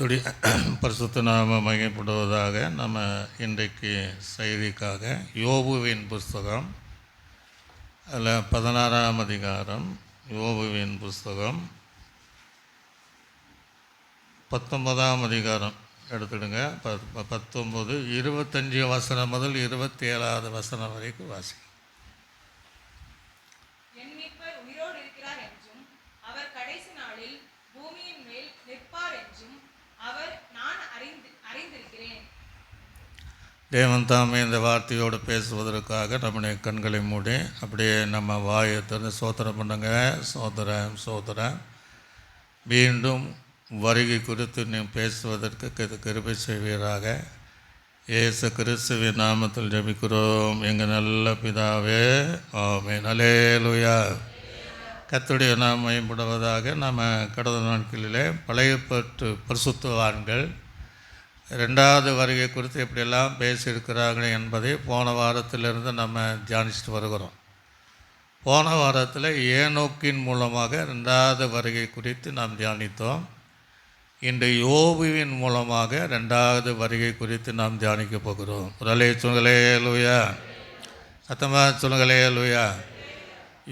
கர்த்தருடைய பரிசுத்த நாம மகிமைப்படுவதாக. நம்ம இன்றைக்கு செய்திக்காக யோபுவின் புஸ்தகம், அதில் 16ஆம் அதிகாரம், யோபுவின் புஸ்தகம் 19ஆம் அதிகாரம் எடுத்துடுங்க. 19, 25 வசனம் முதல் 27வது வசனம் வரைக்கும் வாசி. தேவன் தாமே இந்த வார்த்தையோடு பேசுவதற்காக நம்முடைய கண்களை மூடி அப்படியே நம்ம வாயை திறந்து சோத்திரம் பண்ணுங்க. சோத்திரம் சோத்திரம். மீண்டும் வருகை குறித்து நீ பேசுவதற்கு கிருபை செய்வீராக. இயேசு கிறிஸ்துவின் நாமத்தில் ஜெபிக்கிறோம் எங்கள் நல்ல பிதாவே, ஆமென். அல்லேலூயா. கர்த்தருடைய நாமம் மகிமைப்படுவதாக. நம்ம கடந்த நாட்களிலே பழைய பரிசுத்தவான்கள் 2வது வருகை குறித்து எப்படியெல்லாம் பேசியிருக்கிறார்கள் என்பதை போன வாரத்திலிருந்து நம்ம தியானிச்சுட்டு வருகிறோம். போன வாரத்தில் ஏனோக்கின் மூலமாக 2வது வருகை குறித்து நாம் தியானித்தோம். இன்று யோபுவின் மூலமாக 2வது வருகை குறித்து நாம் தியானிக்க போகிறோம். ஒரு சொல்லுங்களே லூயா, சத்தமாக சொல்லுங்களே லூயா.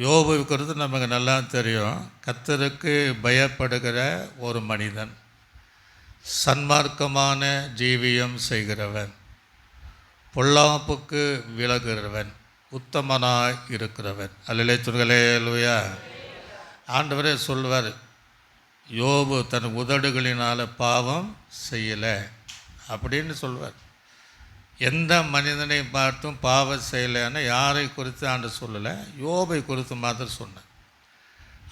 யோபு குறித்து நமக்கு நல்லா தெரியும். கர்த்தருக்கு பயப்படுகிற ஒரு மனிதன், சன்மார்க்கமான ஜீவியம் செய்கிறவன், பொல்லாப்புக்கு விலகுகிறவன், உத்தமனாய் இருக்கிறவன். அல்லேலூயா சொல்லுங்களே லூயா. ஆண்டவரே சொல்வார், யோபு தன் உதடுகளினால் பாவம் செய்யலை அப்படின்னு சொல்வார். எந்த மனிதனை பார்த்தும் பாவம் செய்யலைன்னு யாரை குறித்து ஆண்டு சொல்லலை, யோபை குறித்து மாத்திரம் சொன்னேன்.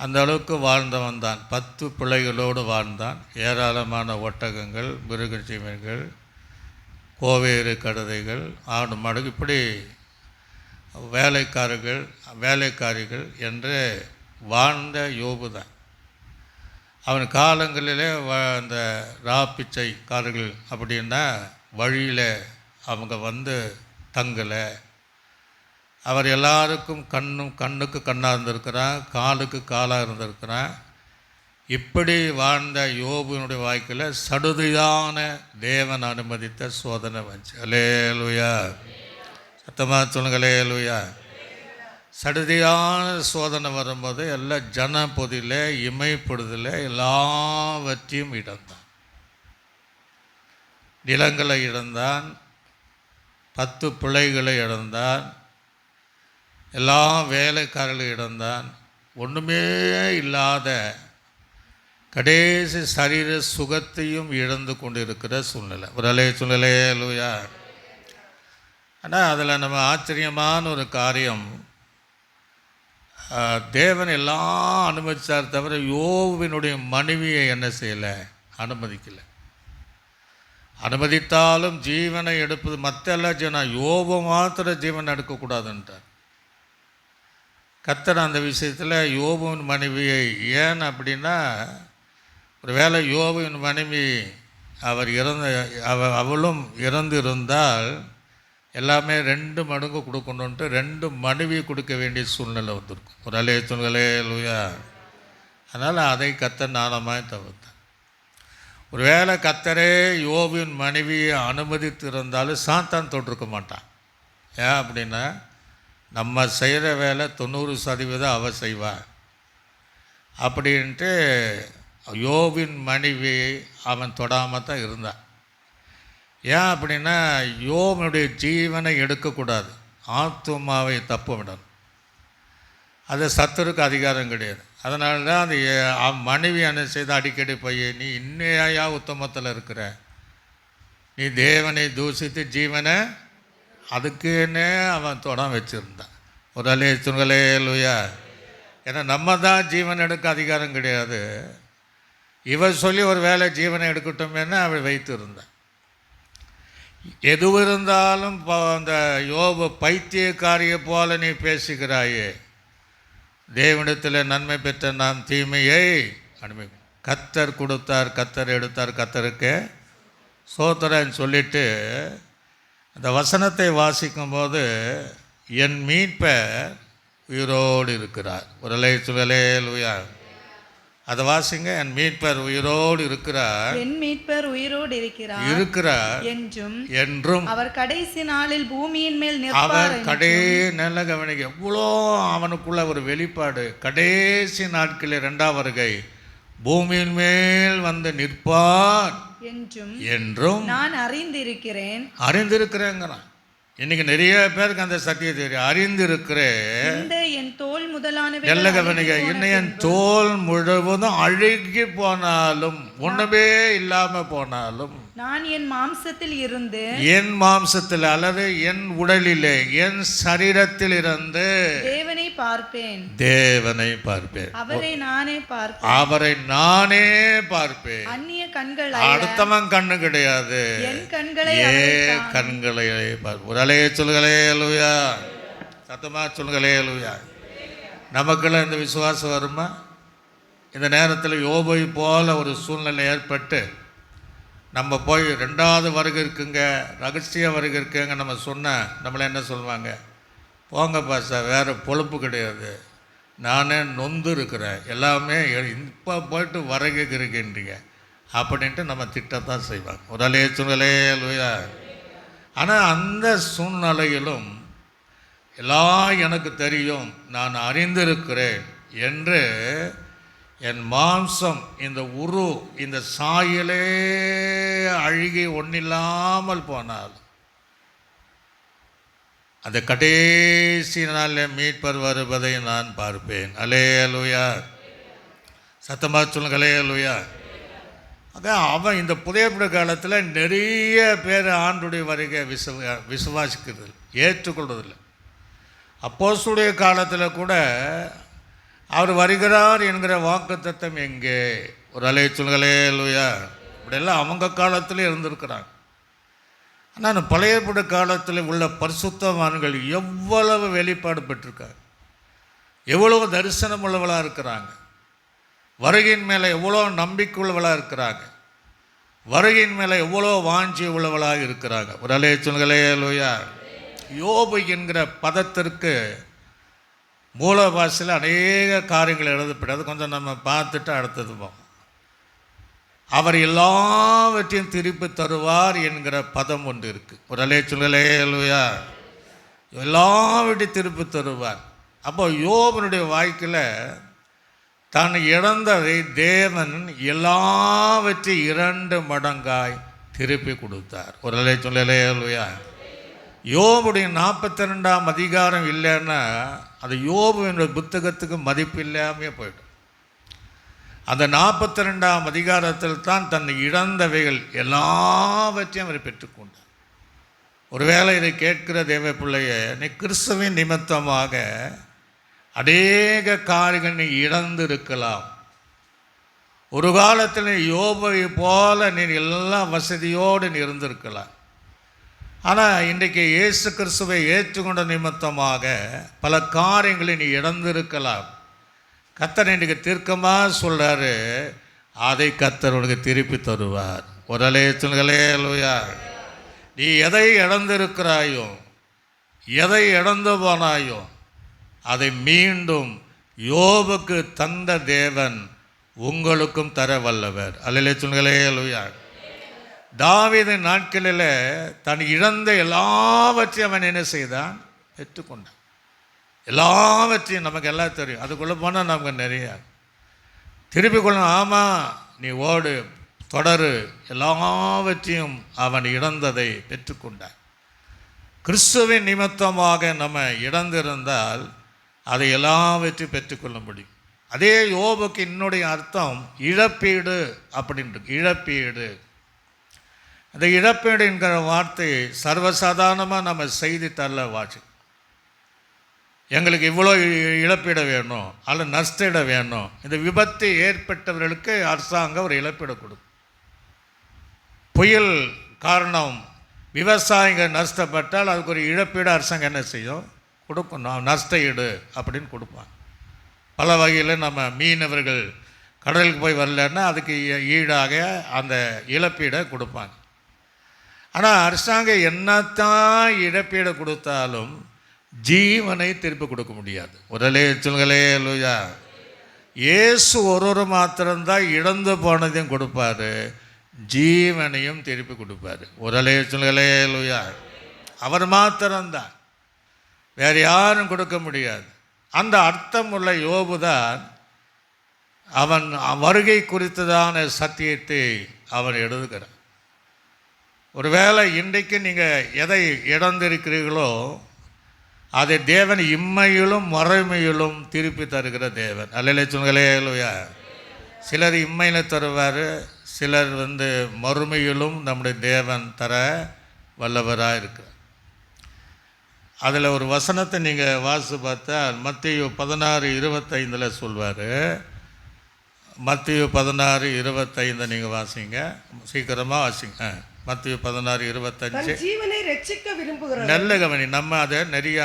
அந்த அளவுக்கு வாழ்ந்தவன் தான். 10 பிள்ளைகளோடு வாழ்ந்தான். ஏராளமான ஒட்டகங்கள், மிருக ஜீவன்கள், கோவேறு கழுதைகள், ஆடு மாடு, இப்படி வேலைக்காரிகள் என்று வாழ்ந்த யோபு தான். அவன் காலங்களிலே அந்த ராப்பிச்சைக்காரர்கள் அப்படின்னா வழியில் அவங்க வந்து தங்கலை. அவர் எல்லாருக்கும் கண்ணுக்கு கண்ணாக இருந்திருக்கிறான், காலுக்கு காலாக இருந்திருக்கிறான். இப்படி வாழ்ந்த யோபுவினுடைய வாழ்க்கையில் சடுதியான தேவன் அனுமதித்த சோதனை வந்துச்சு. அல்லேலூயா. சத்தமாக சொல்லுங்க அல்லேலூயா. சடுதியான சோதனை வரும்போது எல்லா ஜனபொதியில் இமைப்படுதல எல்லாவற்றையும் இழந்தான். நிலங்களை இழந்தான், 10 பிள்ளைகளை இழந்தான், எல்லா வேலைக்காரர்களும் இழந்தான். ஒன்றுமே இல்லாத கடைசி சரீர சுகத்தையும் இழந்து கொண்டு இருக்கிற சூழ்நிலை. ஒரு சூழ்நிலை லூயா. ஆனால் அதில் நம்ம ஆச்சரியமான ஒரு காரியம், தேவன் எல்லாம் அனுமதித்தார் தவிர யோபுவினுடைய மனைவியை என்ன செய்யலை, அனுமதிக்கலை. அனுமதித்தாலும் ஜீவனை எடுப்பது மற்ற எல்லா ஜீவனம், யோபு மாத்திர ஜீவனை எடுக்கக்கூடாதுன்றார் கர்த்தர். அந்த விஷயத்தில் யோபுவின் மனைவியை ஏன் அப்படின்னா, ஒரு வேளை யோபுவின் மனைவி அவளும் இறந்திருந்தால் எல்லாமே 2 மடங்கு கொடுக்கணுன்ட்டு 2 மனைவி கொடுக்க வேண்டிய சூழ்நிலை வந்திருக்கும். ஒரு சொல்களே லூயா. அதனால் அதை கர்த்தர் நாணமாக தவிர்த்தார். ஒரு வேளை கர்த்தரே யோபுவின் மனைவியை அனுமதித்திருந்தாலும் சாத்தான் தொட்டிருக்க மாட்டான். ஏன் அப்படின்னா, நம்ம செய்கிற வேலை 90% அவள் செய்வாள் அப்படின்ட்டு யோபின் மனைவியை அவன் தொடாமல் தான் இருந்தான். ஏன் அப்படின்னா, யோபனுடைய ஜீவனை எடுக்கக்கூடாது, ஆத்துமாவை தப்பு விடணும். அது சத்துருக்கு அதிகாரம் கிடையாது. அதனால தான் அந்த மனைவி என்ன செய்த அடிக்கடி போய், நீ இன்னையா உத்தமத்தில் இருக்கிற, நீ தேவனை தூசித்து ஜீவனை அதுக்குன்னே அவன் தொடம் வச்சுருந்தான். ஒரு சொல்களே லூயா. ஏன்னா நம்ம தான் ஜீவன் எடுக்க அதிகாரம் கிடையாது. இவன் சொல்லி ஒரு வேலை ஜீவனை எடுக்கட்டுமேன்னு அவள் வைத்து இருந்தான். எது இருந்தாலும் அந்த யோபு பைத்தியக்காரியை போல நீ பேசுகிறாயே, தேவனிடத்தில் நன்மை பெற்ற நாம் தீமையை அனுமதி, கர்த்தர் கொடுத்தார், கர்த்தர் எடுத்தார், கர்த்தருக்கு சோத்திரன்னு சொல்லிட்டு அந்த வசனத்தை வாசிக்கும்போது, என் மீட்பர் உயிரோடு இருக்கிறார். ஒரு சொல்களே லூயா. அதை வாசிங்க. என் மீட்பர் உயிரோடு இருக்கிறார், என் மீட்பர் உயிரோடு இருக்கிறார் என்றும் அவர் கடைசி நாளில் பூமியின் மேல் அவர் நல்ல கவனிக்க, எவ்வளோ அவனுக்குள்ள ஒரு வெளிப்பாடு. கடைசி நாட்களில் 2ஆம் வருகை பூமியின் மேல் வந்து நிற்பார் என்றும் நான் அறிந்திருக்கிறேங்கிறான். இன்னைக்கு நிறைய பேருக்கு அந்த சத்தியத்தை தெரியும். அறிந்திருக்கிறேன், என் தோல் முதலான நல்ல கவனிக்க, இன்னும் என் தோல் முழுவதும் அழுகி போனாலும், ஒண்ணுமே இல்லாம போனாலும், நான் என் மாம்சத்தில் அல்லது என் உடலிலே, என் சரீரத்தில் இருந்து தேவனை பார்ப்பேன், அவரை நானே பார்ப்பேன். அந்நிய கண்கள், அடுத்தவன் கண்ணு கிடையாது, என் கண்களை பார்ப்பேன். ஒரு அலையை சொல்லுங்களே அல்லேலூயா, சத்தமா சொல்லுங்களே அல்லேலூயா. நமக்குள்ள இந்த விசுவாசம் வருமா? இந்த நேரத்தில் யோபை போல ஒரு சூழ்நிலை ஏற்பட்டு நம்ம போய் 2வது வருகை இருக்குங்க, ரகசிய வருகை இருக்குங்க நம்ம சொன்னால் நம்மளை என்ன சொல்லுவாங்க? போங்க பாசா, வேறு பொழப்பு கிடையாது, நானே நொந்து இருக்கிறேன், எல்லாமே இப்போ போயிட்டு வருகை இருக்கின்றீங்க அப்படின்ட்டு நம்ம திட்டத்தான் செய்வாங்க. ஒரு அலையை சொல்லுங்களே அல்லேலூயா. ஆனால் அந்த சூழ்நிலையிலும் எல்லாம் எனக்கு தெரியும், நான் அறிந்திருக்கிறேன் என்று என் மாம்சம், இந்த இந்த சாயலே அழுகி ஒன்றில்லாமல் போனால் அந்த கடைசி நாளில் மீட்பர் வருவதை நான் பார்ப்பேன். அல்லேலூயா, சத்தமா சொல்லுங்க அல்லேலூயா. அதான் அவன் இந்த புதையப்பட காலத்தில் நிறைய பேர் ஆண்டுடைய வருகை விசுவாசிக்கிறது, ஏற்றுக்கொள்வதில்லை. அப்போஸ்தலருடைய காலத்தில் கூட அவர் வருகிறார் என்கிற வாக்குத்தத்தம் எங்கே? ஒரு அலையை சொல்லுங்களே அல்லேலூயா. இப்படியெல்லாம் அவங்க காலத்தில் இருந்திருக்கிறாங்க. ஆனால் பழைய ஏற்பாடு காலத்தில் உள்ள பரிசுத்தவான்கள் எவ்வளவு வெளிப்பாடு பெற்றிருக்காங்க, எவ்வளவு தரிசனம் உள்ளவளாக இருக்கிறாங்க, வருகையின் மேலே எவ்வளோ நம்பிக்கை உள்ளவளாக இருக்கிறாங்க, வருகையின் மேலே எவ்வளோ வாஞ்சி உள்ளவளாக இருக்கிறாங்க. ஒரு அலையை சொல்லுங்களே அல்லேலூயா. யோபு என்கிற பதத்திற்கு மூல பாஷையில் அநேக காரியங்கள் எழுதப்படாது, கொஞ்சம் நம்ம பார்த்துட்டு அடுத்தது போவோம். அவர் எல்லாவற்றையும் திருப்பி தருவார் என்கிற பதம் ஒன்று இருக்குது. ஒரு அலையை சொல்லுங்களே அல்லேலூயா. எல்லாவற்றையும் திருப்பி தருவார். அப்போ யோபனுடைய வாழ்க்கையில் தான் இழந்ததை தேவன் எல்லாவற்றையும் 2 மடங்காய் திருப்பி கொடுத்தார். ஒரு அலையை சொல்லுங்களே அல்லேலூயா. யோபுடைய 42ஆம் அதிகாரம் இல்லைன்னா அது யோபுவினுடைய புத்தகத்துக்கு மதிப்பு இல்லாமையே போய்டும். அந்த 42ஆம் அதிகாரத்தில் தான் தன்னை இழந்தவைகள் எல்லாவற்றையும் அவர் பெற்றுக்கொண்டார். ஒருவேளை இதை கேட்கிற தேவ பிள்ளைய, நீ கிறிஸ்துவின் நிமித்தமாக அநேக காரியங்கள் நீ இழந்து இருக்கலாம். ஒரு காலத்தில் யோபை போல நீ எல்லா வசதியோடு நீ இருந்திருக்கலாம். ஆனால் இன்றைக்கு இயேசு கிறிஸ்துவை ஏற்றுக்கொண்ட நிமித்தமாக பல காரியங்களை நீ இழந்திருக்கலாம். கர்த்தர் இன்றைக்கு தீர்க்கமாக சொல்கிறாரு, அதை கர்த்தர் உனக்கு திருப்பி தருவார். ஒரு அலையை சொல்லுங்களே அல்லேலூயா. நீ எதை இழந்திருக்கிறாயோ, எதை இழந்து போனாயோ, அதை மீண்டும் யோபுக்கு தந்த தேவன் உங்களுக்கும் தர வல்லவர். அல்லேலூயா சொல்லுங்களே அல்லேலூயா. தாவீதின் நாட்களில் தான் இழந்த எல்லாவற்றையும் அவன் என்ன செய்தான்? பெற்றுக்கொண்டான். எல்லாவற்றையும் நமக்கு எல்லாம் தெரியும், அதுக்குள்ளே போனால் நமக்கு நிறையா திருப்பி கொள்ளணும். ஆமாம், நீ ஓடு, தொடரு, எல்லாவற்றையும் அவன் இழந்ததை பெற்றுக்கொண்டான். கிறிஸ்துவின் நிமித்தமாக நம்ம இழந்திருந்தால் அதை எல்லாவற்றையும் பெற்றுக்கொள்ள முடியும். அதே யோபுக்கு இன்னுடைய அர்த்தம் இழப்பீடு அப்படின்ட்டு. இழப்பீடு, அந்த இழப்பீடு என்கிற வார்த்தை சர்வசாதாரணமாக நம்ம செய்தித்தாளில் வாசி, எங்களுக்கு இவ்வளோ இழப்பீடு வேணும் அல்லது நஷ்டீடு வேணும், இந்த விபத்து ஏற்பட்டவர்களுக்கு அரசாங்கம் ஒரு இழப்பீடு கொடுக்கும். புயல் காரணம் விவசாயிகள் நஷ்டப்பட்டால் அதுக்கு ஒரு இழப்பீடு அரசாங்கம் என்ன செய்யும்? கொடுக்கணும், நஷ்ட ஈடு அப்படின்னு கொடுப்பாங்க. பல வகையில் நம்ம மீனவர்கள் கடலுக்கு போய் வரலன்னா அதுக்கு ஈடாக அந்த இழப்பீடை கொடுப்பாங்க. ஆனால் அரசாங்கம் என்னத்தான் இழப்பீடு கொடுத்தாலும் ஜீவனை திருப்பி கொடுக்க முடியாது. ஒரு சொல்லுங்களே அல்லேலூயா. இயேசு ஒரு மாத்திரம்தான் இழந்து போனதையும் கொடுப்பாரு, ஜீவனையும் திருப்பி கொடுப்பாரு. ஒரு அல்லேலூயா. அவர் மாத்திரம்தான், வேறு யாரும் கொடுக்க முடியாது. அந்த அர்த்தம் உள்ள யோபு தான் அவன் வருகை குறித்ததான சத்தியத்தை அவன் எழுதுகிறான். ஒருவேளை இன்றைக்கு நீங்கள் எதை இழந்திருக்கிறீர்களோ அதை தேவன் இம்மையிலும் மறுமையிலும் திருப்பி தருகிற தேவன். அல்லேலூயா. சிலர் இம்மையில் தருவார், சிலர் மறுமையிலும் நம்முடைய தேவன் தர வல்லவராக இருக்கிறார். அதில் ஒரு வசனத்தை நீங்கள் வாசித்து பார்த்தா மத்தேயு 16:25 சொல்வார். மத்தேயு 16:25 நீங்கள் வாசிங்க, சீக்கிரமாக வாசிங்க. மத்தேயு 16:25. ஜீவனை ரட்சிக்க விரும்புகிறவன். நல்ல கவனி, நம்ம அதை நிறைய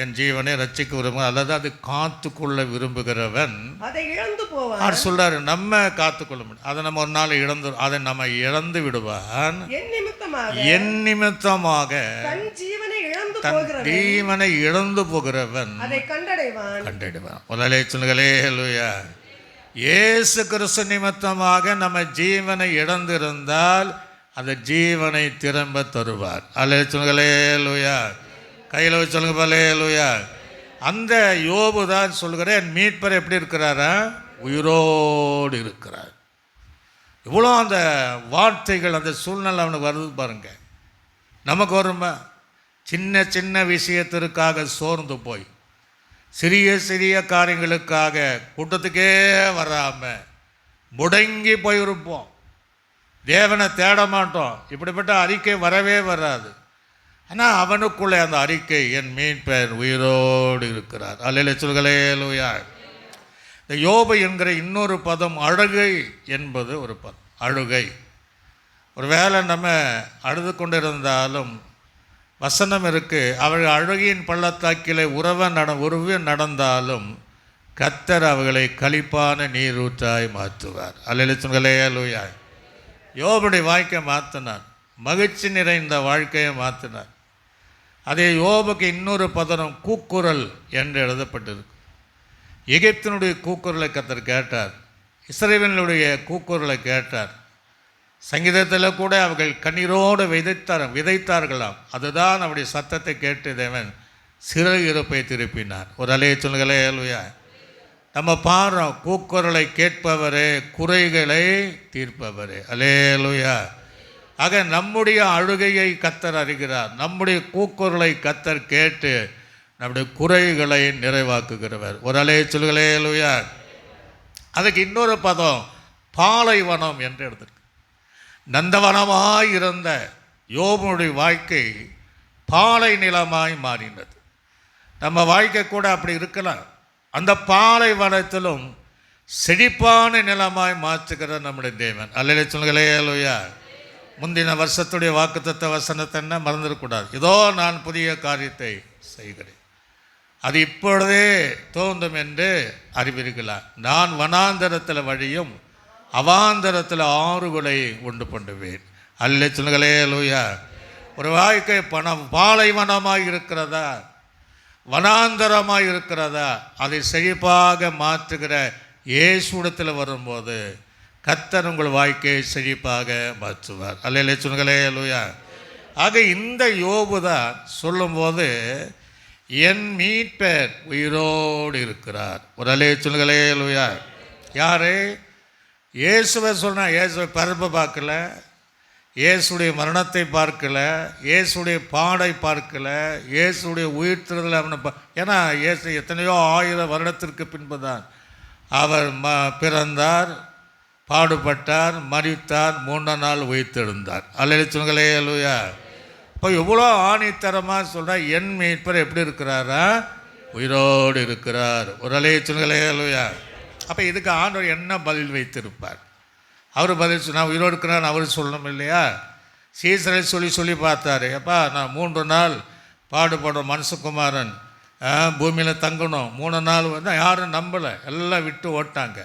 என் ஜீவனை ரட்சிக்க விரும்புகிறோம், அல்லது அது காத்துக்கொள்ள விரும்புகிறவன் அதை இழந்து போவான். அவர் சொல்றாரு, நம்ம காத்துக்கொள்ள முடியும், அதை நம்ம ஒரு நாள் அதை நம்ம இழந்து விடுவான். என் நிமித்தமாக தன் ஜீவனை இழந்து போகிறவன் அதை கண்டடைவான். முதலே சொல்லுங்களே அல்லேலூயா. இயேசு கிறிஸ்து நிமித்தமாக நம்ம ஜீவனை இழந்திருந்தால் அந்த ஜீவனை திரும்ப தருவார். அல்லேலூயா. கையில் வச்சு சொல்லுங்க அல்லேலூயா. அந்த யோபு தான் சொல்கிறேன், மீட்பர் எப்படி இருக்கிறாரா? உயிரோடு இருக்கிறார். இவ்வளோ அந்த வார்த்தைகள், அந்த சூழ்நிலை அவனுக்கு வருது பாருங்க. நமக்கு வருமா? சின்ன சின்ன விஷயத்திற்காக சோர்ந்து போய், சிறிய சிறிய காரியங்களுக்காக கூட்டத்துக்கே வராமல் முடங்கி போயிருப்போம், தேவனை தேட மாட்டோம். இப்படிப்பட்ட அறிக்கை வரவே வராது. ஆனால் அவனுக்குள்ளே அந்த அறிக்கை, என் மீட்பர் உயிரோடு இருக்கிறார். அல்லேலூயா. இந்த யோபு என்கிற இன்னொரு பதம் அழுகை என்பது ஒரு பதம். அழுகை. ஒரு வேளை நம்ம அழுது கொண்டிருந்தாலும் வசனம் இருக்குது, அவர்கள் அழுகையின் பள்ளத்தாக்கிலே உருவ நடந்தாலும் கர்த்தர் அவர்களை களிப்பான நீரூற்றாய் மாற்றுவார். அல்லேலூயா. யோபுடைய வாழ்க்கையை மாற்றினார், மகிழ்ச்சி நிறைந்த வாழ்க்கையை மாற்றினார். அதே யோபுக்கு இன்னொரு பதனம் கூக்குரல் என்று எழுதப்பட்டிருக்கு. எகிப்தினுடைய கூக்குரலை கர்த்தர் கேட்டார், இஸ்ரவேலினுடைய கூக்குரலை கேட்டார். சங்கீதத்தில் கூட அவர்கள் கண்ணீரோடு விதைத்தார்களாம். அதுதான் அவருடைய சத்தத்தை கேட்டு தேவன் சிறு இருப்பை திருப்பினார். ஒரு அல்லேலூயா. நம்ம பாடுறோம், கூக்குரலை கேட்பவரே, குறைகளை தீர்ப்பவரே. அல்லேலூயா. ஆக நம்முடைய அழுகையை கர்த்தர் அறிகிறார், நம்முடைய கூக்குரலை கர்த்தர் கேட்டு நம்முடைய குறைகளை நிறைவாக்குகிறவர். ஒரு அல்லேலூயா. அதுக்கு இன்னொரு பதம் பாலைவனம் என்று எடுத்திருக்கு. நந்தவனமாய் இருந்த யோபுடைய வாழ்க்கை பாலை நிலமாய் மாறினது. நம்ம வாழ்க்கை கூட அப்படி இருக்கலாம். அந்த பாலைவனத்திலும் செழிப்பான நிலமாய் மாற்றுகிற நம்முடைய தேவன். அல்லேலூயா. முந்தின வருஷத்துடைய வாக்குத்தத்த வசனத்தை என்ன மறந்துடக்கூடாது. இதோ நான் புதிய காரியத்தை செய்கிறேன், அது இப்பொழுதே தோன்றும் என்று அறிவீர்களா? நான் வனாந்தரத்தில் வழியும் அவாந்தரத்தில் ஆறுகளை உண்டு பண்ணுவேன். அல்லேலூயா. ஒரு வாழ்க்கை பாலைவனமாய் இருக்கிறதா, வனாந்தரமாய் இருக்கிறதா, அதை செழிப்பாக மாற்றுகிற இயேசுவிடத்தில் வரும்போது கர்த்தர் உங்கள் வாழ்க்கையை செழிப்பாக மாற்றுவார். அல்லேலூயா. ஆக இந்த யோபு தான் சொல்லும்போது என் மீட்பர் உயிரோடு இருக்கிறார். ஒரு அல்லேலூயா. யாரு? இயேசுவை சொன்னால் இயேசுவை பிறப்பை பார்க்கல, இயேசுடைய மரணத்தை பார்க்கல, இயேசுடைய பாடை பார்க்கல, இயேசுடைய உயிர்த்தெழுதலை அவனை ஏன்னா இயேசு எத்தனையோ 1000 வருடத்திற்கு பின்பு தான் அவர் பிறந்தார், பாடுபட்டார், மரித்தார், 3ஆம் நாள் உயிர்த்தெழுந்தார். அல்லேலூயா. இப்போ எவ்வளோ ஆணித்தரமாக சொல்கிறார், என் மீட்பர் எப்படி இருக்கிறாரா? உயிரோடு இருக்கிறார். ஒரு அல்லேலூயா. அப்போ இதுக்கு ஆண்டவர் என்ன பதில் வைத்திருப்பார்? அவர் பதில் நான் உயிரோடு இருக்கிறான்னு அவர் சொல்லணும் இல்லையா? சீசரை சொல்லி பார்த்தாரு. அப்பா நான் 3 நாள் பாடுபடுற மனுஷகுமாரன் பூமியில் தங்கணும், 3 நாள் யாரும் நம்பலை, எல்லாம் விட்டு ஓட்டாங்க.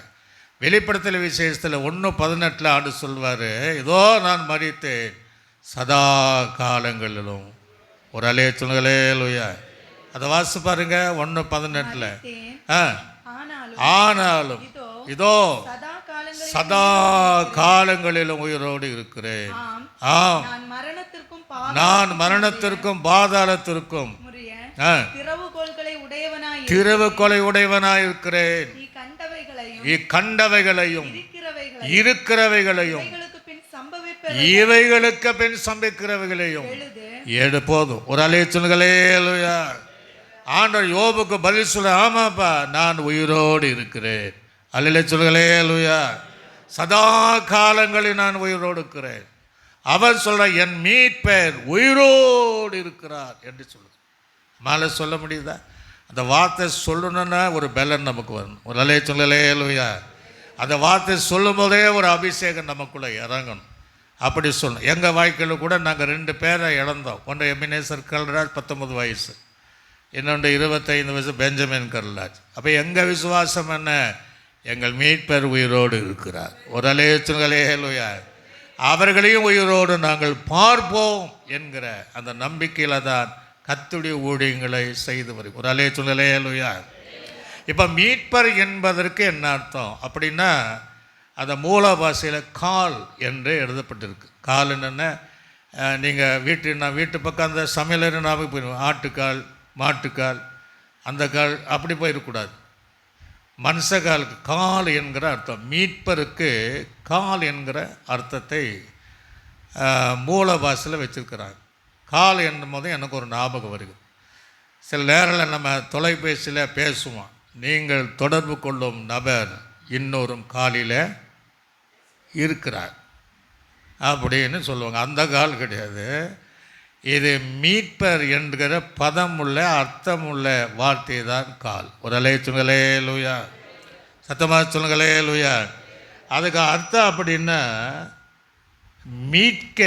வெளிப்படுத்தல் விசேஷத்தில் 1:18 ஆண்டு சொல்வார், இதோ நான் மரித்தேன் சதா காலங்களிலும். ஒரு அல்லேலூயா. அதை வாசி பாருங்க 1:18. ஆனாலும் இதோ சதா காலங்களில் சதா காலங்களிலும் உயிரோடு இருக்கிறேன். ஆம், ஆம், நான் மரணத்திற்கும் நான் மரணத்திற்கும் பாதாளத்திற்கும் முறிய ஆ, திறவுகோல்களை உடையவனாய் திருவுக்கொலை உடையவனாயிருக்கிறேன். கண்டவைகளையும் இக்கண்டவைகளையும் இருக்கிறவைகளையும் இவைகளுக்கு பின் சம்பவிப்ப இவைகளுக்கு பின் சம்பிக்கிறவைகளையும் எழுது. போதும். ஒரு அலைச்சல்களே அல்லேலூயா. ஆண்டவர் யோபுக்கு பதில் சொல்ல, ஆமாப்பா நான் உயிரோடு இருக்கிறேன். அல்லேலூயா அல்லேலூயா. சதா காலங்களில் நான் உயிரோடு இருக்கிறேன். அவர் சொல்ற என் மீட்பர் உயிரோடு இருக்கிறார் என்று சொல்லுது. மேலே சொல்ல முடியுதா? அந்த வார்த்தை சொல்லணுன்னா ஒரு பலன் நமக்கு வரணும். ஒரு அல்லேலூயா அல்லேலூயா. அந்த வார்த்தை சொல்லும் போதே ஒரு அபிஷேகம் நமக்குள்ளே இறங்கணும். அப்படி சொல்லணும். எங்கள் வாழ்க்கையில் கூட நாங்கள் 2 பேரை இழந்தோம். ஒன்று எமினேசர் கல்ராஜ் 19 வயசு, இன்னொன்று 25 வயசு பெஞ்சமின் கர்லாஜ். அப்போ எங்கள் விசுவாசம் என்ன? எங்கள் மீட்பர் உயிரோடு இருக்கிறார். ஒரு அல்லேலூயா. அவர்களையும் உயிரோடு நாங்கள் பார்ப்போம் என்கிற அந்த நம்பிக்கையில் தான் கர்த்தருடைய ஊழியங்களை செய்து வரும். ஒரு அல்லேலூயா. இப்போ மீட்பர் என்பதற்கு என்ன அர்த்தம் அப்படின்னா, அந்த மூல பாஷையில் கால் என்று எழுதப்பட்டிருக்கு. கால் என்னென்ன, நீங்கள் வீட்டு பக்கம் அந்த சமையலறை நாம போயிடுவோம். ஆட்டுக்கால், மாட்டுக்கால், அந்த கால் அப்படி போயிடக்கூடாது. மனுஷகாலுக்கு கால் என்கிற அர்த்தம். மீட்பருக்கு கால் என்கிற அர்த்தத்தை மூல பாஷையில் வச்சுருக்கிறாங்க. கால் என்னும் போது எனக்கு ஒரு ஞாபகம் வருது. சில நேரத்தில் நம்ம தொலைபேசியில் பேசுவோம். நீங்கள் தொடர்பு கொள்ளும் நபர் இன்னொரும் காலில் இருக்கிறார் அப்படின்னு சொல்லுவாங்க. அந்த கால் கிடையாது. இது மீட்பர் என்கிற பதம் உள்ள அர்த்தம் உள்ள வார்த்தை தான் கால். ஒரு அல்லேலூயா. சத்தமாக சொல்லுங்களேலூயா. அதுக்கு அர்த்தம் அப்படின்னா மீட்க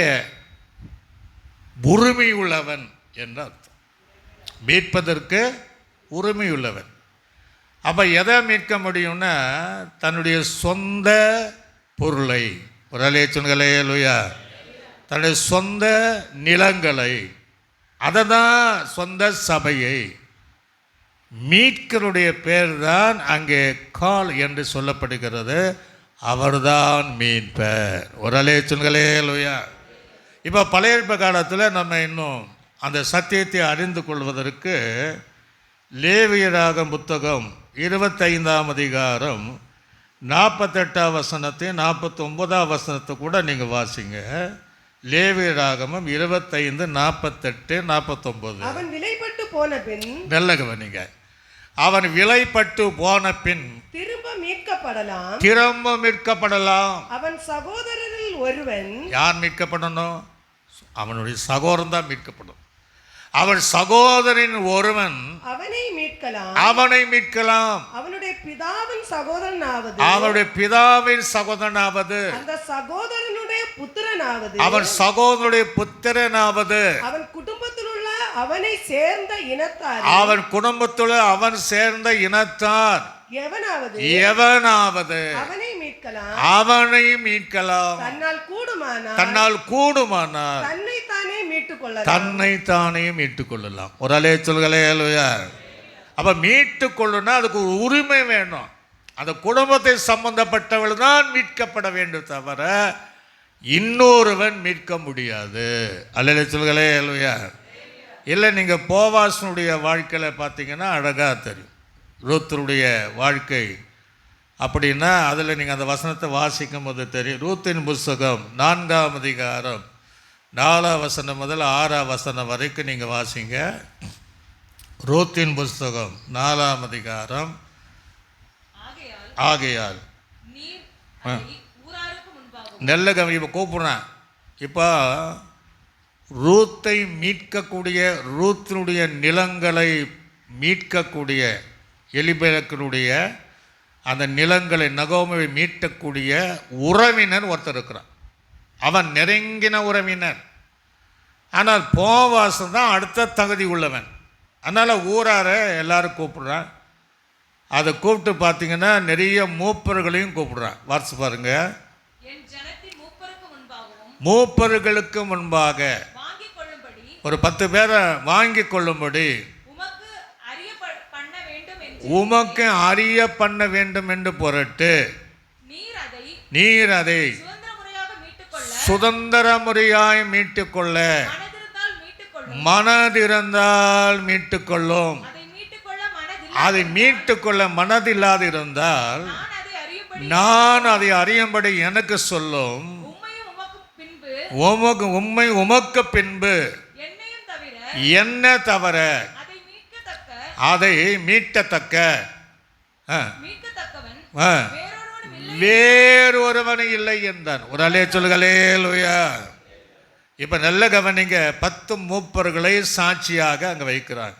உரிமை உள்ளவன் என்ற அர்த்தம். மீட்பதற்கு உரிமை உள்ளவன். அப்போ எதை மீட்க முடியும்னா தன்னுடைய சொந்த பொருளை, ஒரு அல்லேலூயா, தன்னுடைய சொந்த நிலங்களை, அதை தான் சொந்த சபையை மீட்கருடைய பேர் தான் அங்கே கால் என்று சொல்லப்படுகிறது. அவர்தான் மீட்பர். ஒரு அல்லேலூயா. இப்போ பழைய காலத்தில் நம்ம இன்னும் அந்த சத்தியத்தை அறிந்து கொள்வதற்கு லேவியராகமம் புத்தகம் 25ஆம் அதிகாரம் 48ஆம் வசனத்தை 49ஆம் வசனத்தை கூட நீங்கள் வாசிங்க. லேவியராகமம் 25, 48, 49. அவன் விலைப்பட்டு போன பின், நல்ல கவனிங்க, அவன் விலைப்பட்டு போன பின் திரும்ப மீட்கப்படலாம். அவன் சகோதரரில் ஒருவன், யார் மீட்கப்படணும்? அவனுடைய சகோதரன் தான் மீட்கப்படும். அவன் சகோதரின் ஒருவன் அவனை மீட்கலாம். அவனுடைய பிதாவின் சகோதரனாவது, அந்த சகோதரனுடைய புத்திரனாவது, அவன் சகோதரனுடைய புத்திரனாவது, அவன் குடும்பத்தில் உள்ள அவனை சேர்ந்த இனத்தார், அவன் சேர்ந்த இனத்தார் எவனாவது அவனை மீட்கலாம். தன்னால் கூடுமானால் தன்னைத்தானே மீட்டுக் கொள்ளலாம். ஒரு அல்லேலூயா. அப்ப மீட்டுக் கொள்ளுனா அதுக்கு ஒரு உரிமை வேணும். அந்த குடும்பத்தை சம்பந்தப்பட்டவள் தான் மீட்கப்பட வேண்டும், தவிர இன்னொருவன் மீட்க முடியாது. அல்லேலூயா. இல்லை, நீங்கள் போவாசனுடைய வாழ்க்கையில் பார்த்தீங்கன்னா அழகாக தெரியும். ரூத்துடைய வாழ்க்கை அப்படின்னா அதில் நீங்கள் அந்த வசனத்தை வாசிக்கும் போது தெரியும். ரூத்தின் புஸ்தகம் 4ஆம் அதிகாரம் 4ஆம் வசனம் முதல் 6ஆம் வசனம் வரைக்கும் நீங்கள் வாசிங்க. ரூத்தின் புஸ்தகம் 4ஆம் அதிகாரம். ஆகையால் நல்ல கவனிப்பு கூப்பிடுறேன். இப்போ ரூத்தை மீட்கக்கூடிய, ரூத்தினுடைய நிலங்களை மீட்கக்கூடிய, எலிமெலக்கினுடைய அந்த நிலங்களை நகோமியை மீட்கக்கூடிய உறவினர் ஒருத்தர் இருக்கிறான். அவன் நெருங்கின உறவினர். ஆனால் போவாசம் தான் அடுத்த தகுதி உள்ளவன். அதனால் ஊரார எல்லாரும் கூப்பிடுறான். அதை கூப்பிட்டு பார்த்தீங்கன்னா நிறைய மூப்பர்களையும் கூப்பிடுறான். வார்த்தை பாருங்க. மூப்பர்களுக்கு முன்பாக ஒரு 10 பேரை வாங்கி கொள்ளும்படி உமக்கு அறிய பண்ண வேண்டும் என்று பொருட்டு நீர் அதை நீர் அதை சுதந்திர முறையாக மீட்டுக்கொள்ள சுதந்திர முறையாய் மீட்டுக்கொள்ள மனதிருந்தால் மீட்டுக்கொள்ளும். மனதிருந்தால் மீட்டுக்கொள்ளும். அதை மீட்டுக்கொள்ள மனதில்லாது இருந்தால் நான் அதை அறியும்படி நான் அதை அறியும்படி எனக்கு சொல்லும். உம்மையும் உமக்கு பின்பு உமக்கு பின்பு என்ன தவிர அதை அதை மீட்டத்தக்க மீட்கத்தக்கவன் ஆ, வேறொருவனும் இல்லை. வேறொருவன் இல்லை என்றான். ஒரு அலே சொல்லுகளே லூயா. இப்ப நல்ல கவனிங்க, 10 மூப்பர்களை சாட்சியாக அங்க வைக்கிறாங்க.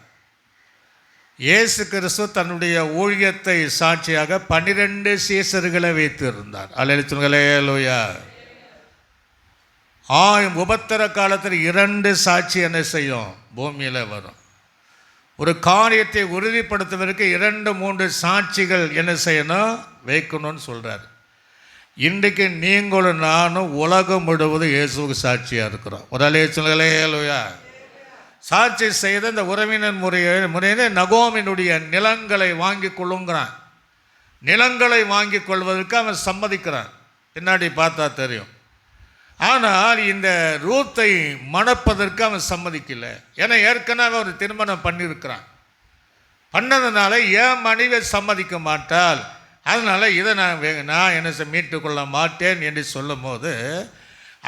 இயேசு கிறிஸ்து தன்னுடைய ஊழியத்தை சாட்சியாக 12 சீசர்களை வைத்திருந்தார். அலே சொல்லுகளே லூயா. உபத்திர காலத்தில் 2 சாட்சி என்ன செய்யும்? பூமியில வரும். ஒரு காரியத்தை உறுதிப்படுத்துவதற்கு 2-3 சாட்சிகள் என்ன செய்யணும்? வைக்கணும்னு சொல்றார். இன்றைக்கு நீங்களும் நானும் உலகம் முழுவதும் இயேசுவுக்கு சாட்சியாக இருக்கிறோம். ஒரு அலேச்சுங்களே லூயா. சாட்சி செய்த இந்த உறவினர் முறையிலே நகோமினுடைய நிலங்களை வாங்கி கொள்ளுங்கிறான். நிலங்களை வாங்கி கொள்வதற்கு அவன் சம்மதிக்கிறான். பின்னாடி பார்த்தா தெரியும். ஆனால் இந்த ரூத்தை மணப்பதற்கு அவன் சம்மதிக்கல. ஏன்னா ஏற்கனவே ஒரு திருமணம் பண்ணியிருக்கிறான். பண்ணதுனால என் மனைவியை சம்மதிக்க மாட்டாள், அதனால் இதை நான் என்ன மீட்டு கொள்ள மாட்டேன் என்று சொல்லும் போது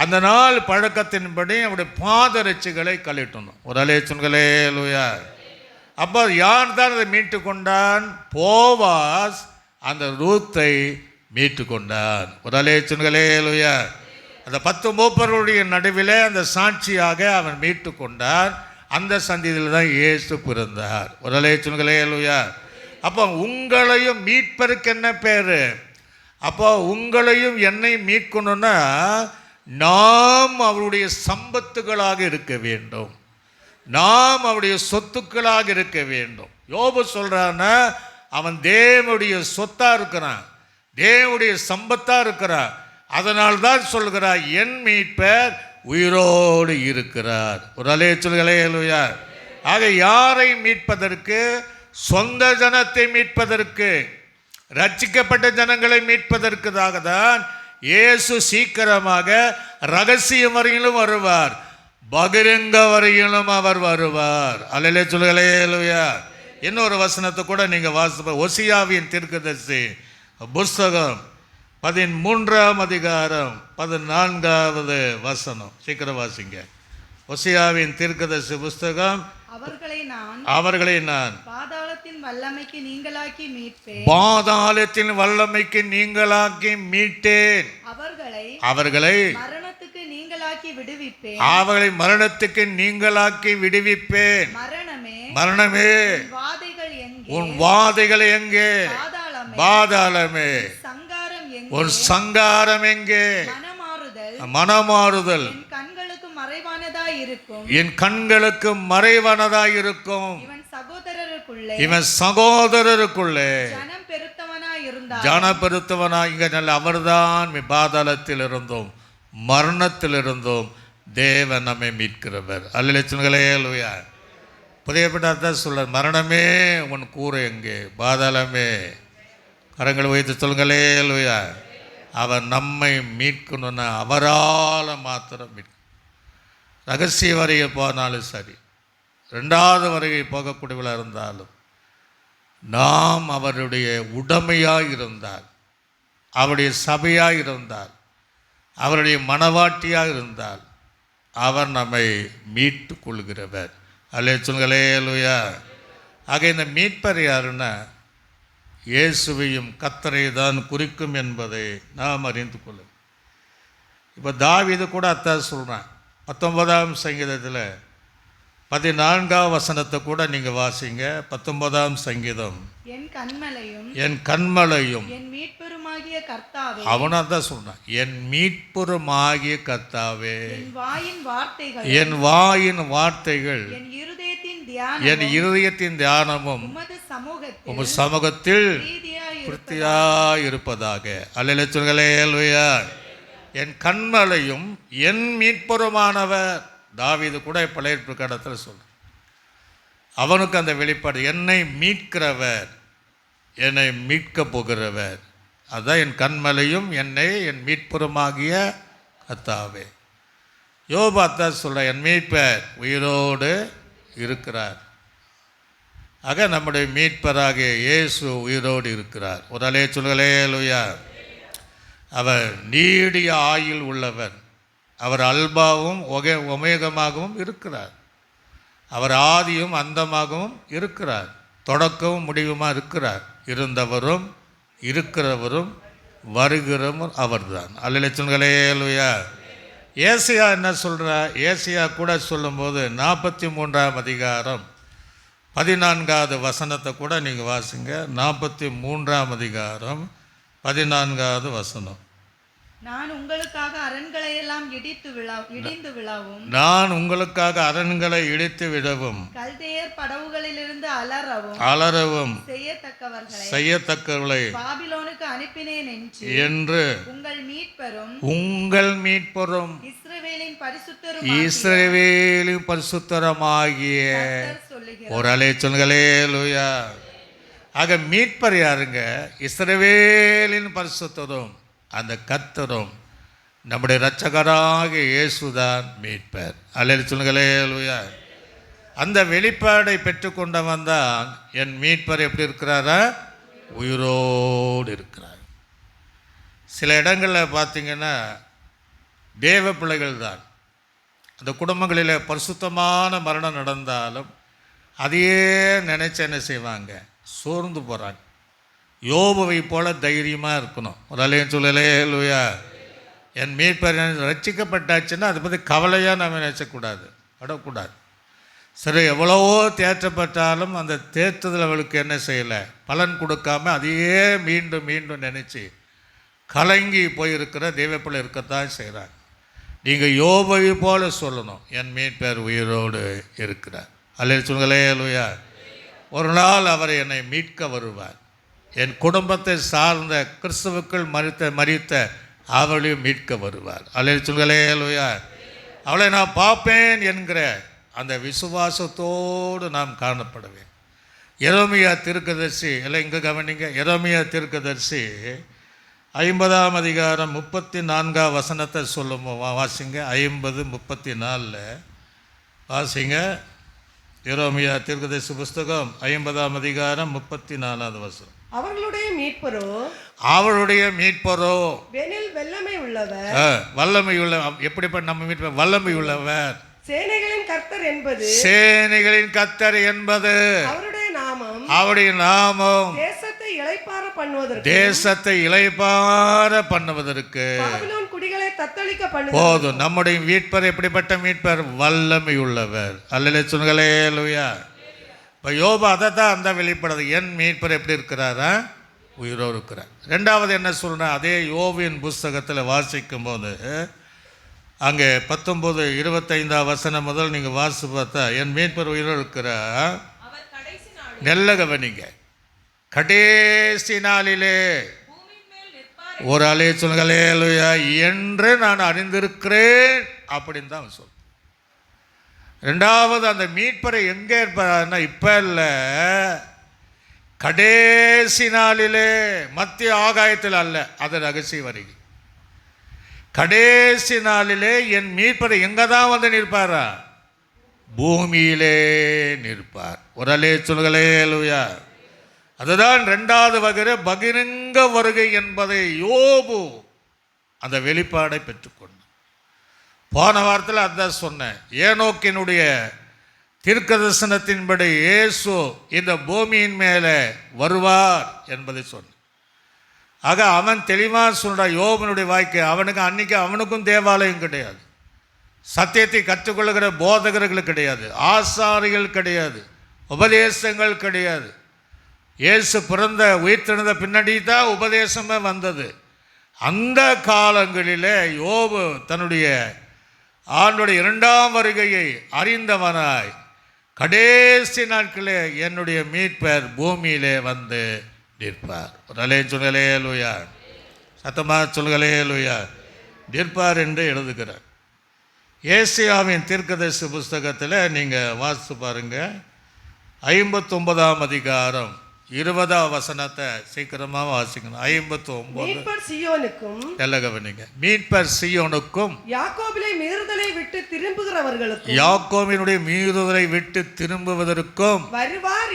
அந்த நாள் பழக்கத்தின்படி அவருடைய பாதரட்சிகளை கழிட்டணும். ஒரு அலேச்சுங்களே லூயா. அப்போ யார் தான் அதை மீட்டு கொண்டான்? போவாஸ் அந்த ரூத்தை மீட்டு கொண்டான். ஒரு அலேச்சுங்களே லூயா. அந்த 10 மூப்பர்களுடைய நடுவிலே அந்த சாட்சியாக அவன் மீட்டு கொண்டான். அந்த சந்ததியில் தான் இயேசு பிறந்தார். ஒரு அலேச்சுங்களே லூயா. அப்போ உங்களையும் மீட்பருக்கு என்ன பேரு? அப்போ உங்களையும் என்னை மீட்கணும்னா நாம் அவருடைய சம்பத்துகளாக இருக்க வேண்டும், நாம் அவருடைய சொத்துக்களாக இருக்க வேண்டும். யோபு சொல்றான்னா அவன் தேவனுடைய சொத்தா இருக்கிறான், தேவனுடைய சம்பத்தா இருக்கிறான். அதனால்தான் சொல்கிறார் என் மீட்பர் உயிரோடு இருக்கிறார். ஒரு அலேச்சுகளே லூயா. ஆக யாரை மீட்பதற்கு? சொந்த ஜனத்தை மீட்பதற்கு, ரட்சிக்கப்பட்ட ஜனங்களை மீட்பதற்காக தான் இயேசு சீக்கிரமாக ரகசிய வரையிலும் வருவார், பகிரங்க வரையிலும் அவர் வருவார். அல்லேலூயா சொல்லுங்களேலூயா. இன்னொரு வசனத்தை கூட நீங்க வாசிப்ப, ஓசியாவின் தீர்க்கதரிசி புஸ்தகம் 13ஆம் அதிகாரம் 14வது வசனம். சீக்கிரம் வாசிங்க. ஓசியாவின் தீர்க்கதரிசி புஸ்தகம். அவர்களை நான் பாதாளத்தின் வல்லமைக்கு நீங்களாக்கி மீட்பேன், பாதாளத்தின் வல்லமைக்கு நீங்களாக்கி மீட்டேன். அவர்களை மரணத்துக்கு நீங்களாக்கி விடுவிப்பேன், அவர்களை மரணத்துக்கு நீங்களாக்கி விடுவிப்பேன். மரணமே உன் வாதைகள் எங்கே? பாதாளமே உன் சங்காரம் எங்கே? மனமாறுதல் என் கண்களுக்கு மறைவானதாய் இருக்கும். இவன் சகோதரருக்குள்ளே ஜன பெருத்தவனாய். இங்க நல்ல அவர்தான் பாதாளத்தில் இருந்தோம், மரணத்தில் இருந்தோம் தேவன் நம்மை மீட்கிறவர். அல்லேலூயா. புதியப்பட்டார் சொல்ல, மரணமே உன் கூரை எங்கே? பாதாளமே கரங்களை வைத்து சொல்லுங்களே லூயா. அவர் நம்மை மீட்கணும்னா அவரால் மாத்திரம் மீட்க. ரகசிய வரையை போனாலும் சரி, 2வது வரையை போகக்கூடியவளாக இருந்தாலும், நாம் அவருடைய உடைமையாக இருந்தால், அவருடைய சபையாக இருந்தால், அவருடைய மனவாட்டியாக இருந்தால் அவர் நம்மை மீட்டு கொள்கிறவர். அல்லேலூயா லூயா. ஆக இந்த மீட்பர் யாருன்னா இயேசுவையும் கர்த்தரை தான் குறிக்கும் என்பதை நாம் அறிந்து கொள்ளும். இப்போ தாவீது கூட அத்தான் சொல்கிறான். 19ஆம் சங்கீதத்தில் 14ஆம் வசனத்தை கூட நீங்கள் வாசிங்க. 19ஆம் சங்கீதம். என் கண்மலையும் என் மீட்பெருமாகிய கர்த்தாவே. அவனா தான் சொல்றான், என் மீட்பெருமாகிய கர்த்தாவே. என் வாயின் வார்த்தைகள் என் இருதயத்தின் தியானமும் உமது சமூகத்தில் திருப்தியாய் இருப்பதாக. அல்லேலூயா. என் கண்மலையும் என் மீட்பெருமானவர். தாவீது கூட பழைய பிரகாரத்தில் சொல்ற, அவனுக்கு அந்த வெளிப்பாடு, என்னை மீட்கிறவர் என்னை மீட்கப் போகிறவர். அதுதான் என் கண்மலையும் என்னை என் மீட்புறமாகிய கர்த்தாவே. யோபு அதான் சொல்ற, என் மீட்பர் உயிரோடு இருக்கிறார். ஆக நம்முடைய மீட்பராகிய இயேசு உயிரோடு இருக்கிறார். ஒரு அலே சொல்களே லூயா. அவர் நீடிய ஆயுள் உள்ளவர். அவர் அல்பாவும் ஒமேகமாகவும் இருக்கிறார். அவர் ஆதியும் அந்தமாகவும் இருக்கிறார். தொடக்கமும் முடிவுமாக இருக்கிறார். இருந்தவரும் இருக்கிறவரும் வருகிறவரும் அவர்தான். அல்லேலூயா சொல்களே லூயா. ஏசியா என்ன சொல்கிறார்? ஏசியா கூட சொல்லும்போது 43ஆம் அதிகாரம் 14வது வசனத்தை கூட நீங்கள் வாசிங்க. 43ஆம் அதிகாரம் 14வது வசனம். நான் உங்களுக்காக அரண்களை எல்லாம் இடிந்து விழவும், நான் உங்களுக்காக அரண்களை இடித்து விடவும், கல்தேயர் படவுகளிலிருந்து அலறவும் செய்யத்தக்கவர்களை பாபிலோனுக்கு அனுப்பினேன் என்று உங்கள் மீட்பரும் இஸ்ரவேலின் பரிசுத்தருமாகிய ஒரு அலே சொல்களே லூயா. ஆக மீட்பர் யாருங்க? இஸ்ரவேலின் பரிசுத்தரும் அந்த கர்த்தரும் நம்முடைய இரட்சகராகிய இயேசுதான் மீட்பர். அல்லேலூயா சொல்களே லூயா. அந்த வெளிப்பாடை பெற்றுக்கொண்டவன் தான் என் மீட்பர் எப்படி இருக்கிறாரா? உயிரோடு இருக்கிறார். சில இடங்களில் பார்த்தீங்கன்னா தேவ பிள்ளைகள் தான் அந்த குடும்பங்களில் பரிசுத்தமான மரணம் நடந்தாலும் அதையே நினைச்சு என்ன செய்வாங்க? சோர்ந்து போகிறாங்க. யோபுவை போல தைரியமாக இருக்கணும். ஒரு அலையும் சொல்லலே லூயா. என் மீட்பர் ரட்சிக்கப்பட்டாச்சுன்னா அதை பற்றி கவலையாக நம்ம நினைச்சக்கூடாது, படக்கூடாது. சரி, எவ்வளவோ தேற்றப்பட்டாலும் அந்த தேற்றுதல் அவளுக்கு என்ன செய்யலை, பலன் கொடுக்காம அதையே மீண்டும் மீண்டும் நினச்சி கலங்கி போயிருக்கிற தெய்வப்பிள்ளை இருக்கத்தான் செய்கிறாங்க. நீங்கள் யோபுவை போல சொல்லணும், என் மீட்பர் உயிரோடு இருக்கிறார். அல்லேலூயா சொல்களே லூயா. ஒரு நாள் அவர் என்னை மீட்க வருவார். என் குடும்பத்தை சார்ந்த கிறிஸ்துவுக்குள் மரித்த அவளையும் மீட்க வருவார். அல்லேலூயா சொல்களே லூயா. அவளை நான் பார்ப்பேன் என்கிற அந்த விசுவாசத்தோடு நாம் காணப்படுவேன். எரேமியா தீர்க்கதரிசி எல்லாம் இங்கே கவனிங்க. எரேமியா தீர்க்கதரிசி 50ஆம் அதிகாரம் 34ஆம் வசனத்தை சொல்லும் வாசிங்க. 50:34 வாசிங்க. எரேமியா தீர்க்கதரிசி புஸ்தகம் 50ஆம் அதிகாரம் 34வது வசனம். அவர்களுடைய மீட்பரோ வல்லமை உள்ளவர். வல்லமை உள்ள எப்படிப்பட்ட நம்ம மீட்பர்? வல்லமை உள்ளவர். சேனைகளின் கர்த்தர் என்பது அவருடைய நாமம். தேசத்தை இளைப்பாற பண்ணுவதற்கு போதும். நம்முடைய மீட்பர் எப்படிப்பட்ட மீட்பர்? வல்லமை உள்ளவர். அல்லேலூயா சொல்களே லூயா. இப்போ யோபு அதை தான் அந்த வெளிப்படுது. என் மீட்பர் எப்படி இருக்கிறாரா? உயிரோடு இருக்கிறார். ரெண்டாவது என்ன சொல்கிறேன்? அதே யோபின் புஸ்தகத்தில் வாசிக்கும் போது அங்கே 19-25 வசனம் முதல் நீங்கள் வாசி பார்த்தா, என் மீட்பர் உயிரோடு இருக்கிறார். நெல்ல கவனிங்க. கடைசி நாளிலே ஒரு அலைய சொல்களே லூயா என்று நான் அறிந்திருக்கிறேன் அப்படின்னு தான் சொல். ரெண்டாவது அந்த மீட்பரை எங்கே இருப்பார்னா, இப்போ இல்லை, கடைசி நாளிலே, மத்திய ஆகாயத்தில் அல்ல, அது ரகசிய வருகை. கடைசி நாளிலே என் மீட்பரை எங்கே தான் வந்து நிற்பாரா? பூமியிலே நிற்பார். ஒரு அலே சொல்களே லூயா. அதுதான் ரெண்டாவது வகை பகிரங்க வருகை என்பதை யோபு அந்த வெளிப்பாடை பெற்றுக்கொண்டார். போன வாரத்தில் அதான் சொன்னேன். ஏனோக்கினுடைய தீர்க்கதரிசனத்தின்படி இயேசு இந்த பூமியின் மேலே வருவார் என்பதை சொன்னேன். ஆக அவன் தெளிவாக சொல்கிறான் யோபனுடைய வாய்க்கு. அவனுக்கும் தேவாலயம் கிடையாது, சத்தியத்தை கற்றுக்கொள்ளுகிற போதகர்கள் கிடையாது, ஆசாரிகள் கிடையாது, உபதேசங்கள் கிடையாது. இயேசு பிறந்த உயிர்த்தெழுந்த பின்னாடி தான் உபதேசமே வந்தது. அந்த காலங்களிலே யோபு தன்னுடைய ஆண்டுடைய 2ஆம் வருகையை அறிந்தவனாய் கடைசி நாட்களே என்னுடைய மீட்பர் பூமியிலே வந்து நிற்பார். ஒரு அலே சொல்களே லூயா. சத்தமாக சொல்களே லூயா. நிற்பார் என்று எழுதுகிறார். ஏசியாவின் தீர்க்கதரிசி புஸ்தகத்தில் நீங்கள் வாசித்து பாருங்கள். 59ஆம் அதிகாரம் 20ஆம் வசனத்தை சீக்கிரமா வாசிக்கணும். 59. மீட்பர் சீயோனுக்கும் நல்ல கவனிங்க. மீட்பர் சீயோனுக்கும் யாக்கோபிலே மீறுதலை விட்டு திரும்புகிறவர்களுக்கும் யாக்கோபினுடைய மீறுதலை விட்டு திரும்புவதற்கும் வருவார்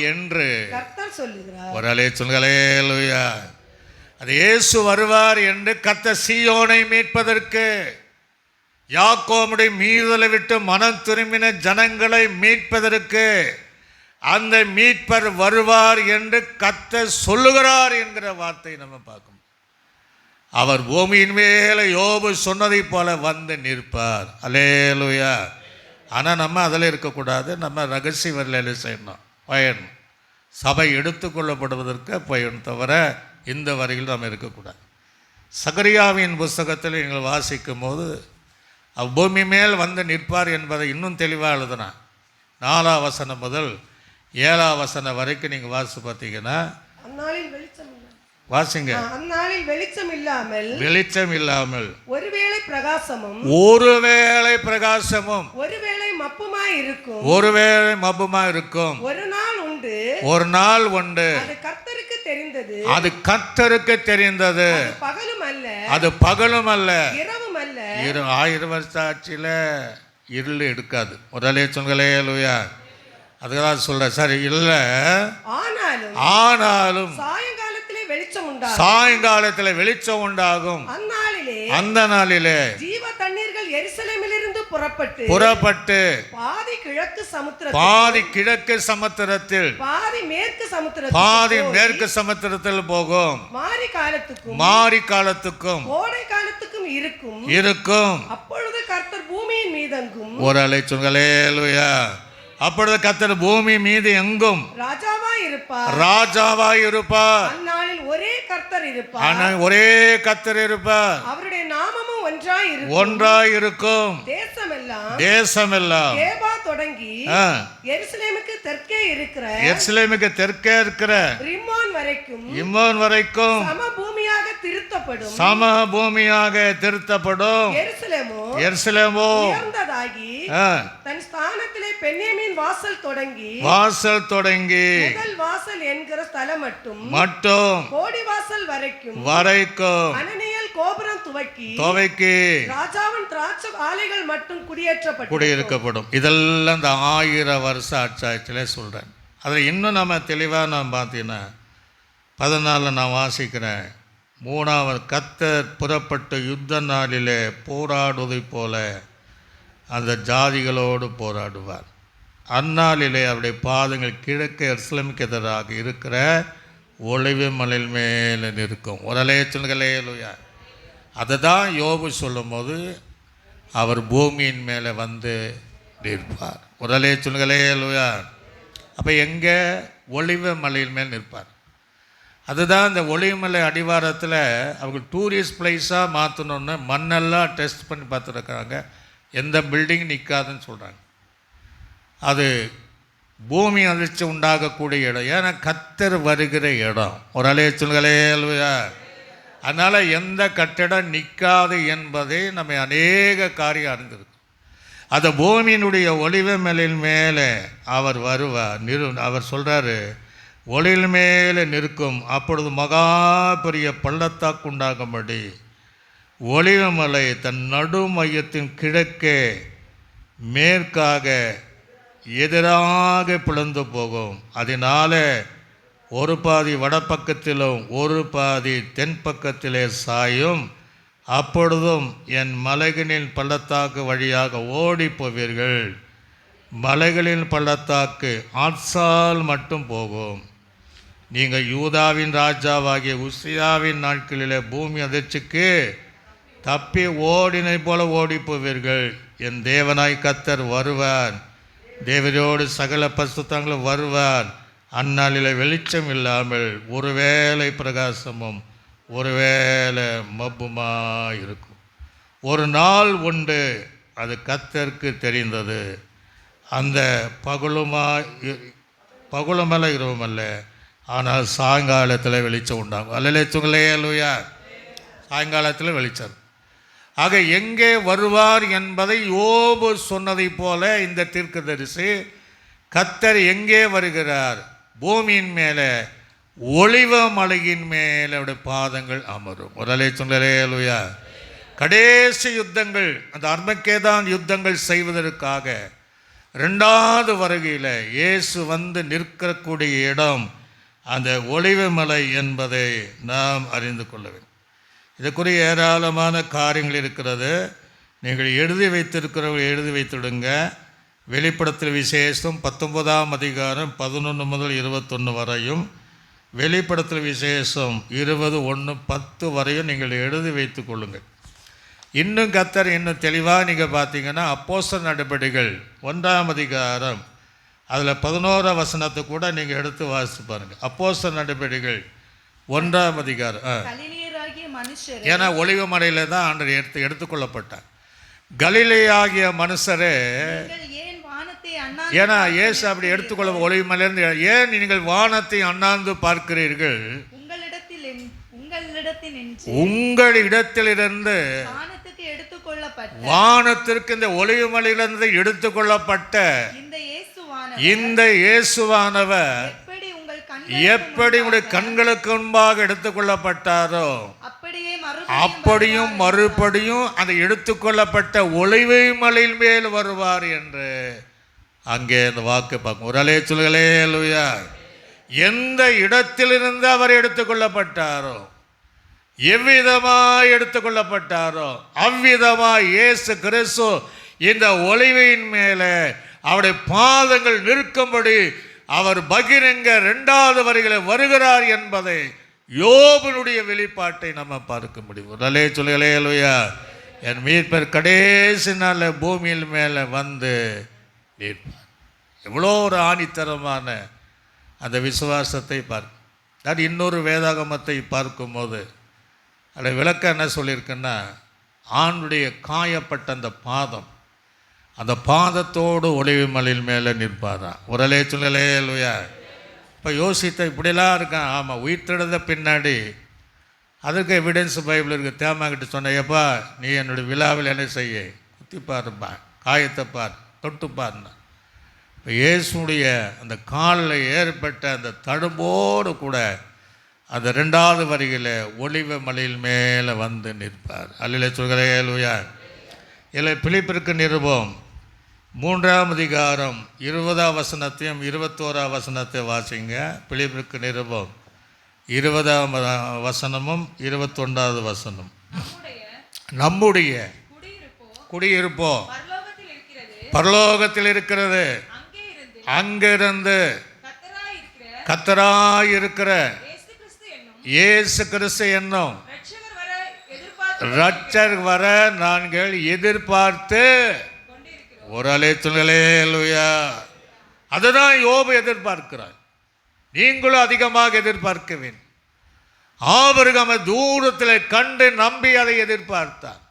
என்று கர்த்தர் சொல்லுகிறார். ஒரு அலே சொல்லுங்களே அல்லேலூயா. அது இயேசு வருவார் என்று கர்த்தர் சீயோனை மீட்பதற்கு, யாக்கோபுடைய மீறுதலை விட்டு மனம் திரும்பின ஜனங்களை மீட்பதற்கு அந்த மீட்பர் வருவார் என்று கர்த்தர் சொல்லுகிறார் என்கிற வார்த்தை நம்ம பார்க்கணும். அவர் பூமியின் மேலே யோபு சொன்னதை போல வந்து நிற்பார். அல்லேலூயா. ஆனால் நம்ம அதில் இருக்கக்கூடாது. நம்ம ரகசிய வரையில் செய்யணும், பயணம் சபை எடுத்துக்கொள்ளப்படுவதற்கு பயணம் தவிர இந்த வரையில் நாம் இருக்கக்கூடாது. சகரியாவின் புஸ்தகத்தில் நீங்கள் வாசிக்கும் போது பூமி மேல் வந்து நிற்பார் என்பதை இன்னும் தெளிவாக எழுதுனான். 4ஆம் வசனம் முதல் 7ஆம் வசனம் வரைக்கும் நீங்கள் வாசி பார்த்தீங்கன்னா, வாசிங்க. அந்நாளில் வெளிச்சம் இல்லாமல் ஒருவேளை பிரகாசமும் ஒருவேளை மப்புமாய் இருக்கும். ஒரு நாள் உண்டு. அது கர்த்தருக்கு தெரிந்தது. அது பகலும் அல்ல இரவும் அல்ல. 1000 வருஷ ஆட்சியில இருள் எடுக்காது. முதலே சொல்களே அல்லேலூயா. அதுதான் சொல்ற. சரி, இல்ல ஆனாலும் சாயங்காலத்தில் வெளிச்சம் உண்டாகும். அந்த நாளிலே ஜீவ தண்ணீர்கள் எருசலேமிலிருந்து புறப்பட்டு பாதி கிழக்கு சமுத்திரத்தில் பாதி மேற்கு சமுத்திரத்தில் போகும். மாரி காலத்துக்கும் கோடை காலத்துக்கும் இருக்கும். அப்பொழுது கர்த்தர் பூமியின் மீதெங்கும் ஒரு அலை சொல்களே அல்லேலூயா. அப்பொழுது கர்த்தர் பூமி மீது எங்கும் ராஜாவாய் இருப்பார். அந்நாளில் ஒரே கர்த்தர் இருப்பார். அவருடைய நாமமும் ஒன்றாய் இருக்கும். தேசமெல்லாம் கேபா தொடங்கி எருசலேமுக்கு தெற்கே இருக்கிற ரிம்மோன் வரைக்கும் சம பூமியாக திருத்தப்படும். எருசலேமோ உயர்ந்ததாகி தன் ஸ்தானத்திலே பென்யமீன் வாசல் தொடங்கி முதல் வாசல் என்கிற ஸ்தலம் மட்டும் கோடி வாசல் வரைக்கும் அனனியேல் கோபுரம் துவக்கி ராஜாவின் திராட்சை ஆலைகள் மட்டும் குடியிருக்கப்படும். இதெல்லாம் இந்த 1000 வருஷ ஆட்சியில சொல்றேன். அதில் இன்னும் நம்ம தெளிவாக நான் பார்த்தீங்கன்னா 14 நான் வாசிக்கிறேன். 3வது கர்த்தர் புறப்பட்ட யுத்த நாளிலே போராடுவதை போல அந்த ஜாதிகளோடு போராடுவார். அந்நாளிலே அவருடைய பாதங்கள் கிழக்கு எருசலேமுக்கு எதிராக இருக்கிற ஒளிவு மலையில் மேலே நிற்கும். ஒரு அலையச்சல்களே அல்லேலூயா. அதை தான் யோபு சொல்லும் போது அவர் பூமியின் மேலே வந்து நிற்பார். ஒரு அலையச்சல்களே அல்லேலூயா. அப்போ எங்கே? ஒளிவு மலையில் மேல் நிற்பார். அதுதான் இந்த ஒளிமலை அடிவாரத்தில் அவங்க டூரிஸ்ட் பிளேஸாக மாற்றணுன்னு மண்ணெல்லாம் டெஸ்ட் பண்ணி பார்த்துருக்குறாங்க. எந்த பில்டிங் நிற்காதுன்னு சொல்கிறாங்க. அது பூமி அதிர்ச்சி உண்டாகக்கூடிய இடம். ஏன்னா கர்த்தர் வருகிற இடம். ஒரு அலையச்சல்களே அல்லேலூயா. அதனால் எந்த கட்டிடம் நிற்காது என்பதை நம்ம அநேக காரியம் அறிந்திருக்கோம். அந்த பூமியினுடைய ஒளிவு மலையின் மேலே அவர் வருவார். அவர் சொல்கிறாரு, ஒளியில் மேலே நிற்கும். அப்பொழுது மகா பெரிய பள்ளத்தாக்கு உண்டாகும்படி ஒளிவு மலை தன் நடு மையத்தின் கிழக்கே மேற்காக எதிராக பிளந்து போகும். அதனால ஒரு பாதி வடப்பக்கத்திலும் ஒரு பாதி தென் பக்கத்திலே சாயும். அப்பொழுதும் என் மலைகளின் பள்ளத்தாக்கு வழியாக ஓடி போவீர்கள். மலைகளின் பள்ளத்தாக்கு ஆட்சால் மட்டும் போகும். நீங்கள் யூதாவின் ராஜாவாகிய உசியாவின் நாட்களிலே பூமி அதிர்ச்சிக்கு தப்பி ஓடினை போல ஓடி போவீர்கள். என் தேவனாய் கர்த்தர் வருவார். தேவரோடு சகல பரிசுத்தங்களும் வருவார். அந்நாளில் வெளிச்சம் இல்லாமல் ஒருவேளை பிரகாசமும் ஒருவேளை மப்புமாக இருக்கும். ஒரு நாள் உண்டு, அது கர்த்தருக்கு தெரிந்தது. அந்த பகலுமல்ல இரவுமல்ல, ஆனால் சாயங்காலத்தில் வெளிச்சம் உண்டாகும். அல்லேலூயா அல்லேலூயா. சாயங்காலத்தில் வெளிச்சம். ஆக எங்கே வருவார் என்பதை யோபு சொன்னதை போல இந்த தீர்க்கதரிசி கர்த்தர் எங்கே வருகிறார், பூமியின் மேலே ஒளிவ மலையின் மேலே அவருடைய பாதங்கள் அமரும். ஒரு அல்லேலூயா. கடைசி யுத்தங்கள், அந்த அர்மகேதான் யுத்தங்கள் செய்வதற்காக 2வது வருகையில் இயேசு வந்து நிற்கக்கூடிய இடம் அந்த ஒளிவ மலை என்பதை நாம் அறிந்து கொள்ள வேண்டும். இதுக்குரிய ஏராளமான காரியங்கள் இருக்கிறது. நீங்கள் எழுதி வைத்திருக்கிறவர்கள் எழுதி வைத்திடுங்க. வெளிப்படுத்தல் விசேஷம் 19ஆம் அதிகாரம் 11 முதல் 21 வரையும், வெளிப்படுத்தல் விசேஷம் 20:1-10 வரையும் நீங்கள் எழுதி வைத்து கொள்ளுங்கள். இன்னும் கர்த்தர் இன்னும் தெளிவாக நீங்கள் பார்த்தீங்கன்னா அப்போஸ்தலர் நடபடிகள் 1ஆம் அதிகாரம் அதில் 11ஆம் வசனத்தை கூட நீங்கள் எடுத்து வாசித்து பாருங்கள். அப்போஸ்தலர் நடபடிகள் 1ஆம் அதிகாரம். கலிலேயராகிய மனுஷரே, ஏன்னா ஒலிவ மலையில் தான் ஆண்டவர் எடுத்துக்கொள்ளப்பட்டார். கலிலேயாகிய மனுஷரே, நீங்கள் ஏன் வானத்தை அண்ணாந்து ஏன்னா இயேசு அப்படி எடுத்துக்கொள்ள ஒலிவ மலையிலிருந்து ஏன் நீங்கள் வானத்தை அண்ணாந்து பார்க்கிறீர்கள்? உங்களிடத்திலிருந்து வானத்துக்கு எடுத்துக்கொள்ளப்பட்ட, வானத்திற்கு இந்த ஒலிவ மலையிலிருந்து எடுத்துக்கொள்ளப்பட்ட இந்த இயேசுவானவர் எப்படி உங்களுடைய கண்களுக்கு முன்பாக எடுத்துக்கொள்ளப்பட்டாரோ அப்படியும் மறுபடியும் அந்த எடுத்துக்கொள்ளப்பட்ட ஒலிவ மலையின் மேல் வருவார் என்று அங்கே இந்த வாக்கு பார்க்கும். ஒரு அல்லேலூயா. எந்த இடத்திலிருந்து அவர் எடுத்துக்கொள்ளப்பட்டாரோ, எவ்விதமாய் எடுத்துக்கொள்ளப்பட்டாரோ அவ்விதமாய் இயேசு கிறிஸ்து இந்த ஒலிவின் மேலே அவருடைய பாதங்கள் நிற்கும்படி அவர் பகிரங்க 2வது வருகையில் வருகிறார் என்பதை யோபனுடைய வெளிப்பாட்டை நம்ம பார்க்க முடியும். அல்லேலூயா. என் மீட்பர் கடைசி நாள் பூமியில் மேலே வந்து நிற்பார். எவ்வளோ ஒரு ஆணித்தரமான அந்த விசுவாசத்தை பார்க்க. அது இன்னொரு வேதாகமத்தை பார்க்கும்போது அதில் விளக்கம் என்ன சொல்லியிருக்குன்னா, ஆணுடைய காயப்பட்ட அந்த பாதத்தோடு ஒலிவ மலையின் மேலே நிற்பாராம். ஒரு அல்லேலூயா. இப்போ யோசித்த இப்படிலாம் இருக்கான். ஆமாம், உயிர்த்தெழுந்த பின்னாடி அதுக்கு எவிடன்ஸ் பைபிள் இருக்குது. தேமாக்கிட்ட சொன்னேப்பா, நீ என்னுடைய விழாவில் என்ன செய்ய, குத்தி பாருப்பா, காயத்தை பார், தொட்டு பாருன்னா. இப்போ இயேசுடைய அந்த காலில் ஏற்பட்ட அந்த தழும்போடு கூட அந்த 2வது வருகையில் ஒலிவ மலையில் மேலே வந்து நிற்பார். அல்லேலூயா. இல்லை, பிலிப்பிற்கு நிருபம் 3ஆம் அதிகாரம் 20ஆம் வசனத்தையும் 21ஆம் வசனத்தை வாசிங்க. பிலிப்பிற்கு நிருபம் 20ஆம் வசனமும் 21வது வசனம். நம்முடைய குடியிருப்போ பரலோகத்தில் இருக்கிறது, அங்கிருந்து கர்த்தராய் இருக்கிற இயேசு கிறிஸ்து என்னும் இரட்சகர் வர நாங்கள் எதிர்பார்த்து. ஒரு அல்லேலூயா. அதுதான் யோபு எதிர்பார்க்கிறார். நீங்களும் அதிகமாக எதிர்பார்க்க வேண்டும். ஆபிரகாம் தூரத்தில் கண்டு நம்பி அதை எதிர்பார்த்தார்.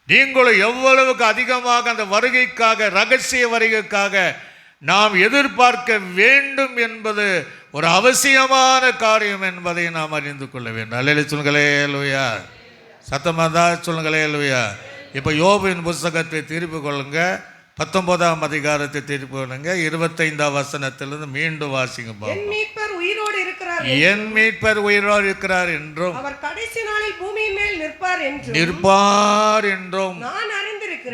நீங்களும் எவ்வளவுக்கு அதிகமாக அந்த வருகைக்காக, ரகசிய வருகைக்காக நாம் எதிர்பார்க்க வேண்டும் என்பது ஒரு அவசியமான காரியம் என்பதை நாம் அறிந்து கொள்ள வேண்டும். அல்லேலூயா. சத்தமாக தான் சொல்லுங்களேலூயா. இப்போ யோபுவின் புஸ்தகத்தை திருப்பி கொள்ளுங்க. 19ஆம் அதிகாரத்தை திருப்பி கொள்ளுங்க. 25ஆம் வசனத்திலிருந்து மீண்டும் வாசிங்க. என் மீட்பர் உயிரோடு இருக்கிறார் என்றும் அவர் கடைசி நாளில் பூமியின் மேல் நிற்பார் என்றும்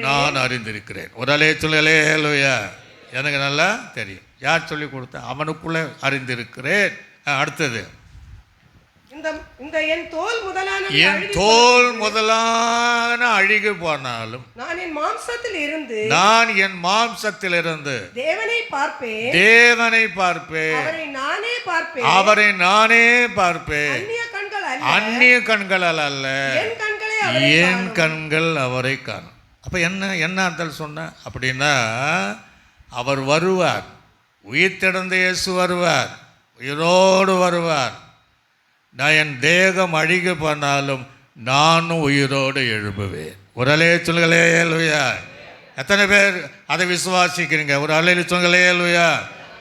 நான் அறிந்திருக்கிறேன். ஒரு அல்லேலூயா. எனக்கு நல்லா தெரியும். யார் சொல்லி கொடுத்தா? அவனுக்குள்ளே அறிந்திருக்கிறேன். அடுத்தது, என் தோல் முதலான அழுகி போனாலும் நான் என் மாம்சத்திலிருந்து தேவனை பார்ப்பேன், அவரை நானே பார்ப்பேன். அந்நிய கண்களால் அல்ல, என் கண்கள் அவரை காணும். அப்போ என்ன அர்த்தம் சொன்ன அப்படின்னா, அவர் வருவார், உயிர்த்தெழுந்த இயேசு வருவார், உயிரோடு வருவார். நான் என் தேகம் அழுகி போனாலும் நானும் உயிரோடு எழுப்புவேன். ஒரு அல்லேலூயா. எத்தனை பேர் அதை விசுவாசிக்கிறீங்க? ஒரு அல்லேலூயா.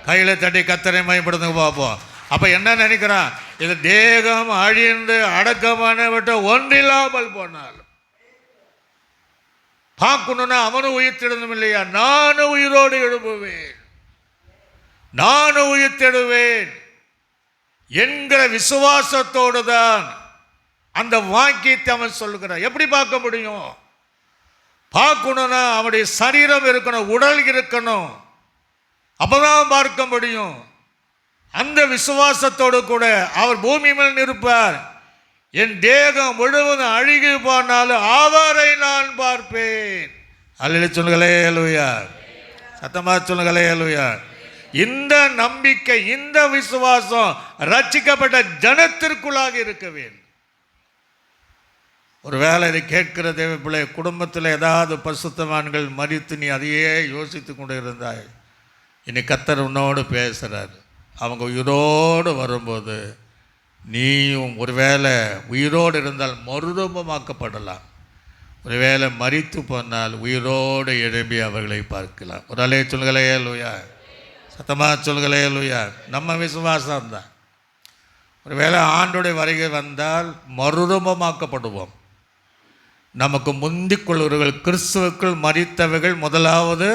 கையில் தட்டி கர்த்தரை மகிமைப்படுத்துங்க பார்ப்போம். அப்போ என்ன நினைக்கிறான்? இது தேகம் அழிந்து அடக்கமான விட்டு ஒன்றில்லாமல் போனாலும் பார்க்கணுன்னா அவனும் உயிர்த்தெழுந்தும் இல்லையா, நானும் உயிரோடு எழுப்புவேன். நான் உயிர்த்தெழுவேன் என்கிற விசுவாசத்தோடு தான் அந்த வாக்கியத்தை அவன் சொல்லுகிறான். எப்படி பார்க்க முடியும்? பார்க்கணும்னா அவனுடைய சரீரம் இருக்கணும், உடல் இருக்கணும், அப்பதான் பார்க்க முடியும். அந்த விசுவாசத்தோடு கூட அவர் பூமி மேல் இருப்பார். என் தேகம் முழுவதும் அழுகி போனாலும் அவரை நான் பார்ப்பேன். அல்லேலூயா சொல்லுங்களே, அல்லேலூயா. சத்தமா சொல்லுங்களே, அல்லேலூயா. இந்த நம்பிக்கை, இந்த விசுவாசம் ரட்சிக்கப்பட்ட ஜனத்திற்குள்ளாக இருக்க வேண்டும். ஒரு வேளை இதை கேட்கிற தேவ பிள்ளை, குடும்பத்தில் ஏதாவது பரிசுத்தவான்கள் மரித்து நீ அதையே யோசித்து கொண்டு இருந்தாய். இனி கர்த்தர் உன்னோடு பேசுகிறார். அவங்க உயிரோடு வரும்போது நீயும் ஒருவேளை உயிரோடு இருந்தால் மறுரூபமாக்கப்படலாம், ஒருவேளை மரித்து போனால் உயிரோடு எழும்பி அவர்களை பார்க்கலாம். ஒரு அலைய சொல்களே லூயா, சத்தமாக சொல்களே லூயா. நம்ம விசுவாசம் தான். ஒருவேளை ஆண்டோடைய வருகை வந்தால் மறுரூபமாக்கப்படுவோம். நமக்கு முந்திக் கொள்வர்கள் கிறிஸ்துவுக்குள் மரித்தவர்கள் முதலாவது.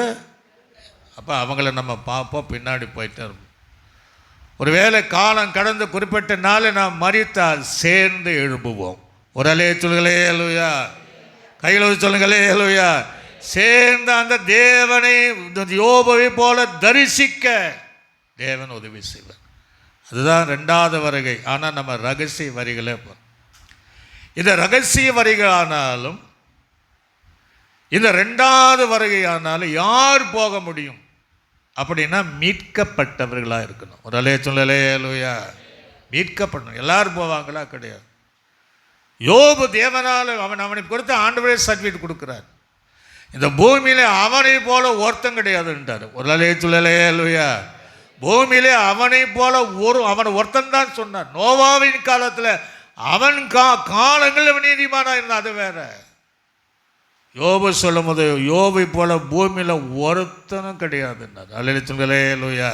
அப்போ அவங்கள நம்ம பார்ப்போம், பின்னாடி போயிட்டே இருப்போம். ஒருவேளை காலம் கடந்து குறிப்பிட்ட நாளை நாம் மரித்தால் சேர்ந்து எழும்புவோம். ஒரு அலைய சொல்களே அல்லேலூயா. கையில் சொல்லுங்களே அல்லேலூயா. சேர்ந்த அந்த தேவனை யோபுவை போல தரிசிக்க தேவன் உதவி செய்வார். அதுதான் ரெண்டாவது வருகை. ஆனால் நம்ம ரகசிய வரிகளே போகிறோம். இந்த ரகசிய வரிகளானாலும் இந்த ரெண்டாவது வருகையானாலும் யார் போக முடியும் அப்படின்னா மீட்கப்பட்டவர்களாக இருக்கணும். ஒரு அலைய சொல்லலே அல்லேலூயா. மீட்கப்படணும். எல்லாரும் போவாங்களா? கிடையாது. யோபு தேவனால் அவனுக்கு கொடுத்த ஆண்டவரே சர்டிஃபிகேட் கொடுக்குறார். இந்த பூமியிலே அவனை போல ஒருத்தம் கிடையாதுன்றார். ஒரு அலைய சொல்லலே அல்லேலூயா. பூமியிலே அவனை போல அவன் ஒருத்தன் தான் சொன்னார். நோவாவின் காலத்தில் அவன் காலங்கள் நீதிமானாக இருந்தான், அது வேற. யோபு சொல்லும் போது யோபை போல பூமியில் ஒருத்தனும் கிடையாதுன்னார். அல்லேலூயா.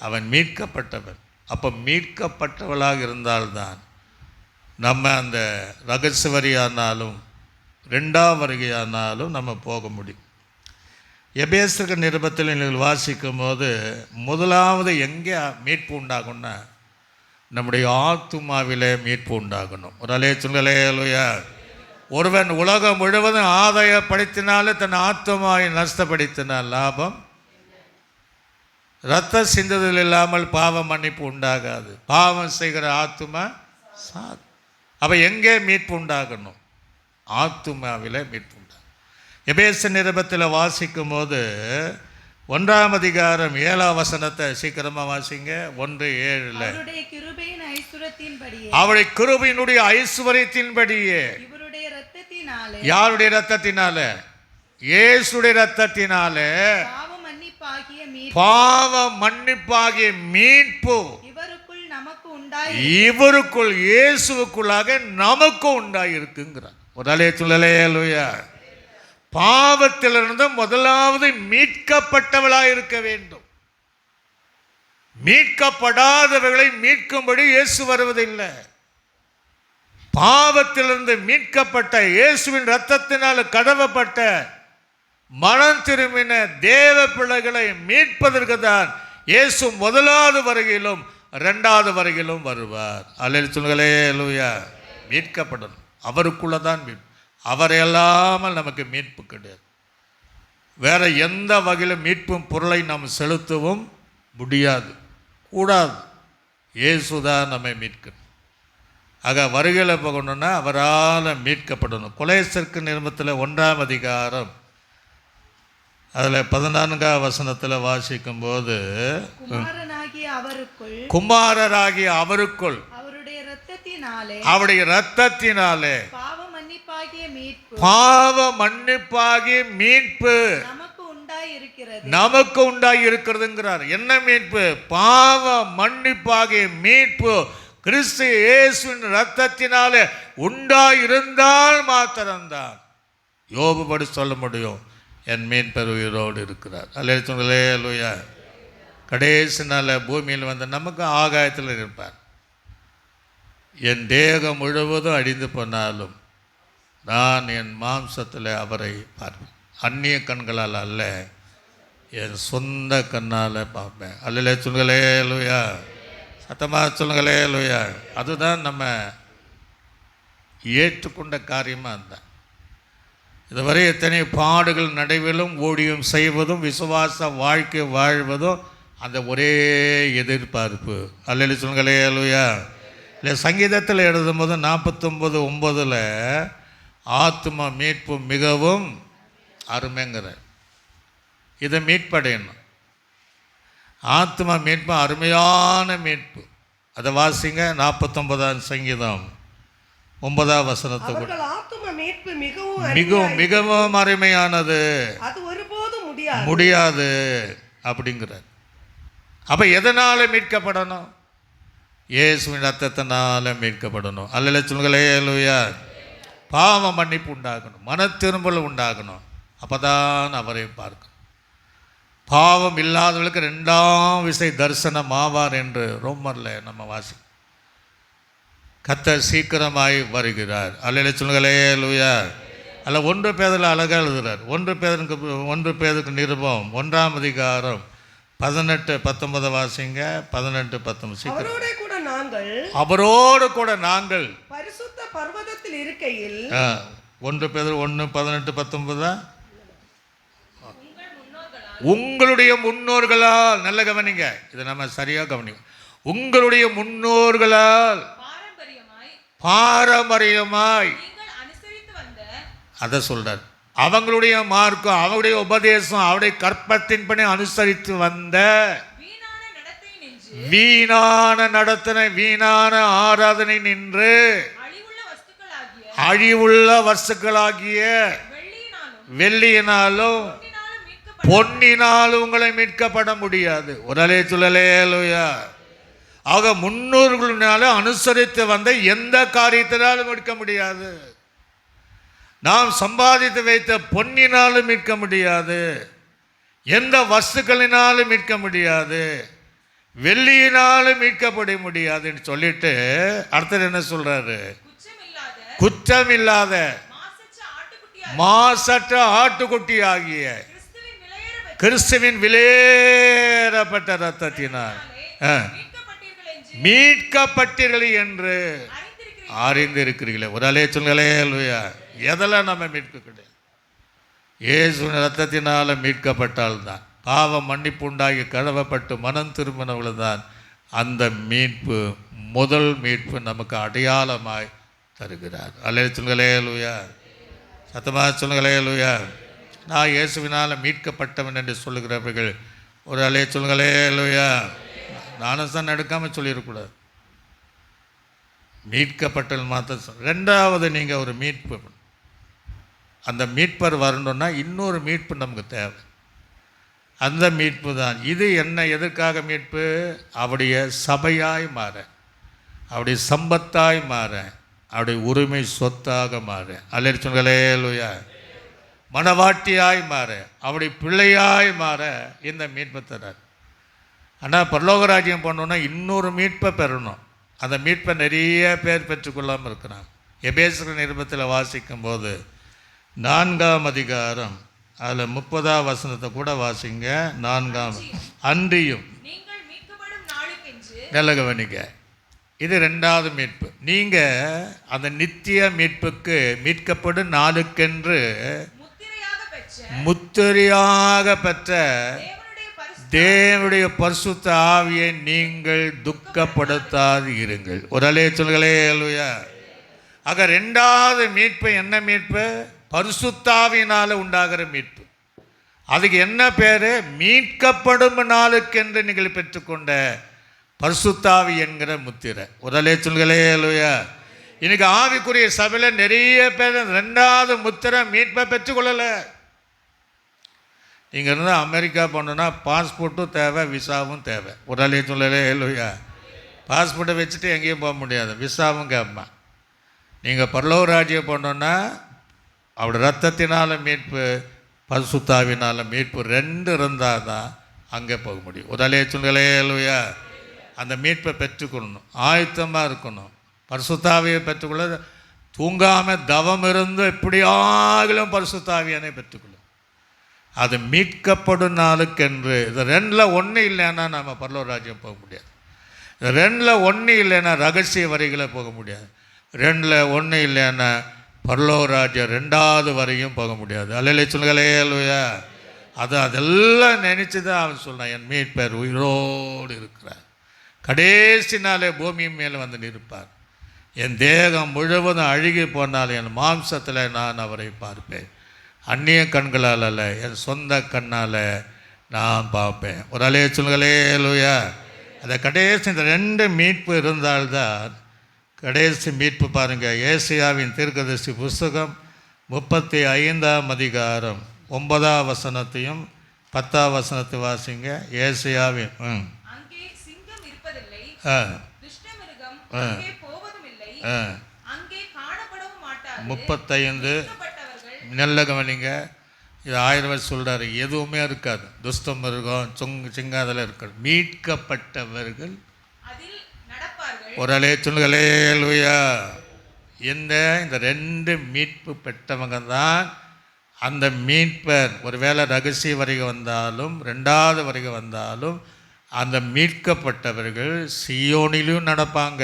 அவன் மீட்கப்பட்டவன். அப்போ மீட்கப்பட்டவளாக இருந்தால்தான் நம்ம அந்த ரகசிய வரியானாலும் ரெண்டாம் வருகையானாலும் நம்ம போக முடியும். எபேசியர் நிருபத்தில் நீங்கள் வாசிக்கும் போது முதலாவது எங்கே மீட்பு உண்டாகும்னா நம்முடைய ஆத்துமாவிலே மீட்பு உண்டாகணும். ஒரு அலைய சொல்களே அல்லேலூயா. ஒருவன் உலகம் முழுவதும் ஆதாயப்படுத்தினாலே தன் ஆத்துமாவை நஷ்டப்படுத்தினால் லாபம். இரத்த சிந்துதல் இல்லாமல் பாவ மன்னிப்பு உண்டாகாது. பாவம் செய்கிற ஆத்துமா சாது. அப்போ எங்கே மீட்பு உண்டாகணும்? ஆத்துமாவில் மீட்பு உண்டாகும். எபேசியர் நிருபத்தில் வாசிக்கும் போது 1ஆம் அதிகாரம் 7ஆம் வசனத்தை சீக்கிரமா வாசிங்க. 1:7. அவருடைய கிருபையின் ஐசுவரியத்தின்படியே, அவருடைய கிருபையினுடைய ஐசுவரியத்தின்படியே, இவருடைய இரத்தத்தினாலே, யாருடைய இரத்தத்தினாலே? இயேசுடைய இரத்தத்தினாலே பாவ மன்னிப்பாகிய மீட்பு இவருக்குள் இயேசுவுக்குள்ளாக நமக்கு உண்டாயிருக்குங்கிறார். ஒரு அலைய சொல்லலே அல்லேலூயா. பாவத்திலிருந்து முதலாவது மீட்கப்பட்டவளாக இருக்க வேண்டும். மீட்கப்படாதவர்களை மீட்கும்படி இயேசு வருவதில்லை. பாவத்திலிருந்து மீட்கப்பட்ட இயேசுவின் இரத்தத்தினால் கடவப்பட்ட மனம் திரும்பின தேவ பிள்ளைகளை மீட்பதற்கு தான் இயேசு முதலாவது வருகையிலும் ரெண்டாவது வருகையிலும் வருவார். அல்லேலூயா. மீட்கப்படணும். அவருக்குள்ளதான் மீட்பு. அவர் இல்லாமல் நமக்கு மீட்பு கிடையாது. வேற எந்த வகையிலும் மீட்பும் பொருளை நாம் செலுத்தவும் முடியாது, கூடாது. இயேசுதான் நம்மை மீட்கணும். ஆக வருகையில் போகணும்னா அவரால் மீட்கப்படணும். கொலேசருக்கு நிருபத்தில் 1ஆம் அதிகாரம் அதில் 14ஆம் வசனத்தில் வாசிக்கும் போது குமாரராகிய அவருக்குள் அவருடைய இரத்தத்தினாலே பாவ மன்னிப்பாகிய மீட்பு நமக்கு உண்டாகி இருக்கிறதுங்கிறார். என்ன மீட்பு? பாவ மன்னிப்பாகிய மீட்பு கிறிஸ்து இயேசுவின் இரத்தத்தினாலே உண்டாயிருந்தால் மாத்திரம்தான் யோபு படி சொல்ல முடியும், என் மீட்பர் உயிரோடு இருக்கிறார். அல்லேலூயா. கடைசி நாள் பூமியில் வந்து நமக்கு ஆகாயத்தில் இருப்பார். என் தேகம் முழுவதும் அழிந்து போனாலும் நான் என் மாம்சத்தில் அவரை பார்ப்பேன். அந்நிய கண்களால் அல்ல, என் சொந்த கண்ணால் பார்ப்பேன். அல்லையிலே சொல்லுங்களே லூயா, சத்தமாக சொல்லுங்களே லூயா. அதுதான் நம்ம ஏற்றுக்கொண்ட காரியமாக இருந்தான். இதுவரை எத்தனை பாடுகள் நடைவிலும் ஊழியம் செய்வதும் விசுவாச வாழ்க்கை வாழ்வதும் அந்த ஒரே எதிர்பார்ப்பு. அல்லையிலே சொல்லுங்களே லூயா. இல்லை, சங்கீதத்தில் எழுதும்போது 49:9 ஆத்மா மீட்பு மிகவும் அருமைங்கிற இதை மீட்படையணும். ஆத்மா மீட்பு அருமையான மீட்பு. அதை வாசிங்க. 49ஆம் சங்கீதம் 9ஆம் வசனத்தை கூட. அவர்கள் ஆத்தும மீட்பு மிகவும் மிகவும் மிகவும் அருமையானது, அது ஒருபோதும் முடியாது அப்படிங்கிறார். அப்போ எதனால் மீட்கப்படணும்? இயேசுவின் ரத்தத்தினால மீட்கப்படணும். அல்லையிலே சொல்லுங்களே லூயா. பாவ மன்னிப்பு உண்டாகணும், மன திரும்பல் உண்டாகணும். அப்போ தான் அவரை பார்க்கணும். பாவம் இல்லாதவர்களுக்கு 2ஆம் விசை தரிசனம் ஆவார் என்று ரோமரில் நம்ம வாசி. கர்த்தர் சீக்கிரமாய் வருகிறார். அல்லையிலே சொல்லுங்களே லூயா. அல்ல 1 பேதுல அழகாக எழுதுகிறார். 1 பேதுக்கு நிருபம் 1ஆம் அதிகாரம் 18-19 வாசிங்க. 18-19 சீக்கிரம். அவரோடு கூட நாங்கள் பரிசுத்த பர்வதத்தில் இருக்கையில் 1 பேதுரு 1:18-19 உங்களுடைய முன்னோர்களால், நல்ல கவனிங்க, இதை நம்ம சரியாக கவனிங்க. உங்களுடைய முன்னோர்களால் பாரம்பரியமாய் அதை சொல்றார். அவங்களுடைய மார்க்கம், அவருடைய உபதேசம், அவருடைய கற்பத்தின்படி அனுசரித்து வந்த வீணான நடத்தனை, வீணான ஆராதனை நின்று அழிவுள்ள வஸ்துக்களாகிய வெள்ளியினாலும் பொன்னினாலும் உங்களை மீட்கப்பட முடியாது. உடலே சொல்லலேலுயா. ஆக முன்னோர்களால அனுசரித்து வந்த எந்த காரியத்தினாலும் மீட்க முடியாது. நாம் சம்பாதித்து வைத்த பொன்னினாலும் மீட்க முடியாது, எந்த வஸ்துக்களினாலும் மீட்க முடியாது, வெள்ளியினாலும் மீட்கப்பட முடியாதுன்னு சொல்லிட்டு அடுத்தது என்ன சொல்றாரு? குற்றமில்லாத மாசற்ற ஆட்டுக்குட்டி ஆகிய கிறிஸ்துவின் விலையேறப்பட்ட ரத்தத்தினால் மீட்கப்பட்டீர்கள் என்று அறிந்திருக்கிறீர்களே. ஒரு அலே சொல்லுங்களே லூயா. எதெல்லாம் நம்ம மீட்க கிடையாது, இயேசுவின் ரத்தத்தினால மீட்கப்பட்டால்தான், பாவம் மன்னிப்பு உண்டாகி கழுவப்பட்டு மனம் திரும்பினவர்கள் தான் அந்த மீட்பு, முதல் மீட்பு நமக்கு அடையாளமாய் தருகிறார். அல்லே சொல்லுங்களே லூயா. சத்தமாக சொல்லுங்களே லூயா. நான் இயேசுவினால் மீட்கப்பட்டவன் என்று சொல்லுகிறவர்கள் ஒரு அலே சொல்லுங்களே லூயா. நானும் தான் எடுக்காமல் சொல்லிடக்கூடாது. மீட்கப்பட்டல் மாத்திரம். 2வது, நீங்கள் ஒரு மீட்பு, அந்த மீட்பர் வரணுன்னா இன்னொரு மீட்பு நமக்கு தேவை. அந்த மீட்பு தான் இது. என்ன, எதற்காக மீட்பு? அவருடைய சபையாய் மாற, அவருடைய சம்பத்தாய் மாற, அவருடைய உரிமை சொத்தாக மாற. அல்லே சொல்லுங்களே லூயா. மனவாட்டியாய் மாற, அவருடைய பிள்ளையாய் மாற இந்த மீட்பை தரார். ஆனால் பரலோகராஜ்யம் பண்ணணுன்னா இன்னொரு மீட்பை பெறணும். அந்த மீட்பை நிறைய பேர் பெற்றுக்கொள்ளாமல் இருக்கிறாங்க. எபேசியர் நிருபத்தில் வாசிக்கும் போது 4ஆம் அதிகாரம் அதில் 30ஆம் வசனத்தை கூட வாசிங்க. 4ஆம் அன்றியும் நல்ல கவனிக்க, இது 2வது மீட்பு. நீங்கள் அந்த நித்திய மீட்புக்கு மீட்கப்படும் நாளுக்கென்று முத்திரையாக பெற்ற தேவனுடைய பரிசுத்த ஆவியை நீங்கள் துக்கப்படுத்தாது இருங்கள். ஒரு அலே சொல்களே அல்லையா. ஆக 2வது மீட்பு என்ன மீட்பு? பரிசுத்தாவியினால் உண்டாகிற மீட்பு. அதுக்கு என்ன பேர்? மீட்கப்படும் நாளுக்கென்று நீங்கள் பெற்றுக்கொண்ட பரிசுத்தாவி என்கிற முத்திரை. ஒரு அலே சொல்களே அல்லையா. இன்னைக்கு ஆவிக்குரிய சபையில் நிறைய பேர் 2வது முத்திரை மீட்பை பெற்றுக்கொள்ளலை. நீங்கள் இருந்தால் அமெரிக்கா போகணுன்னா பாஸ்போர்ட்டும் தேவை, விசாவும் தேவை. ஒரு ஆளே சொல்லலே இல்லையா. பாஸ்போர்ட்டை வச்சுட்டு எங்கேயும் போக முடியாது, விசாவும் கேட்பான். நீங்கள் பரலோகராஜ்யம் போனோன்னா அவருடைய ரத்தத்தினால் மீட்பு, பரிசுத்தாவினால் மீட்பு 2 இருந்தால் தான் அங்கே போக முடியும். ஒரு ஆளே சொல்லலே இல்லையா. அந்த மீட்பை பெற்றுக்கொள்ளணும், ஆயத்தமாக இருக்கணும். பரிசுத்தாவியை பெற்றுக்கொள்ள தூங்காமல் தவம் இருந்து எப்படியாகிலும் பரிசுத்தாவியானே பெற்றுக்கொள்ளும். அது மீட்கப்படும் நாளுக்கென்று. இது ரெண்டில் ஒன்று இல்லைன்னா நம்ம பரலோக ராஜ்யம் போக முடியாது. இது ரெண்டில் ஒன்று இல்லைன்னா ரகசிய வரிகளை போக முடியாது. ரெண்டில் ஒன்று இல்லைன்னா பரலோக ராஜ்யம் 2வது வரையும் போக முடியாது. அல்லையிலே சொல்லுங்களே அல்லையா. அதெல்லாம் நினச்சி தான் அவன் சொன்னான், என் மீட்பர் உயிரோடு இருக்கிறார், கடைசி நாளே பூமி மேலே வந்து நிற்பார். என் தேகம் முழுவதும் அழுகி போனால் என் மாம்சத்தில் நான் அவரை பார்ப்பேன். அந்நிய கண்களால் அல்ல, என் சொந்த கண்ணால் நான் பார்ப்பேன். ஒரு அலைய சொல்லுங்களே லூயா. அந்த கடைசி இந்த 2 மீட்பு இருந்தால்தான் கடைசி மீட்பு. பாருங்கள், ஏசாயாவின் தீர்க்கதரிசி புஸ்தகம் 35ஆம் அதிகாரம் 9ஆம் வசனத்தையும் 10ஆம் வசனத்தை வாசிங்க. ஏசாயாவின் அங்கே சிங்கம் இருப்பதில்லை, துஷ்டமிருகம் அங்கே போவதுமில்லை, அங்கே காணப்படவும் மாட்டாது. 35 நல்ல கவனிங்க. இது 1000 சொல்கிறாரு, எதுவுமே இருக்காது. துஷ்டம் மிருகம் சிங்கம் அதெல்லாம் இருக்காது. மீட்கப்பட்டவர்கள் ஒரு அலைய சொல்லுங்களே லூயா. இந்த 2 மீட்பு பெற்றவங்க தான் அந்த மீட்பர். ஒருவேளை ரகசிய வருகை வந்தாலும் 2வது வருகை வந்தாலும் அந்த மீட்கப்பட்டவர்கள் சீயோனிலும் நடப்பாங்க,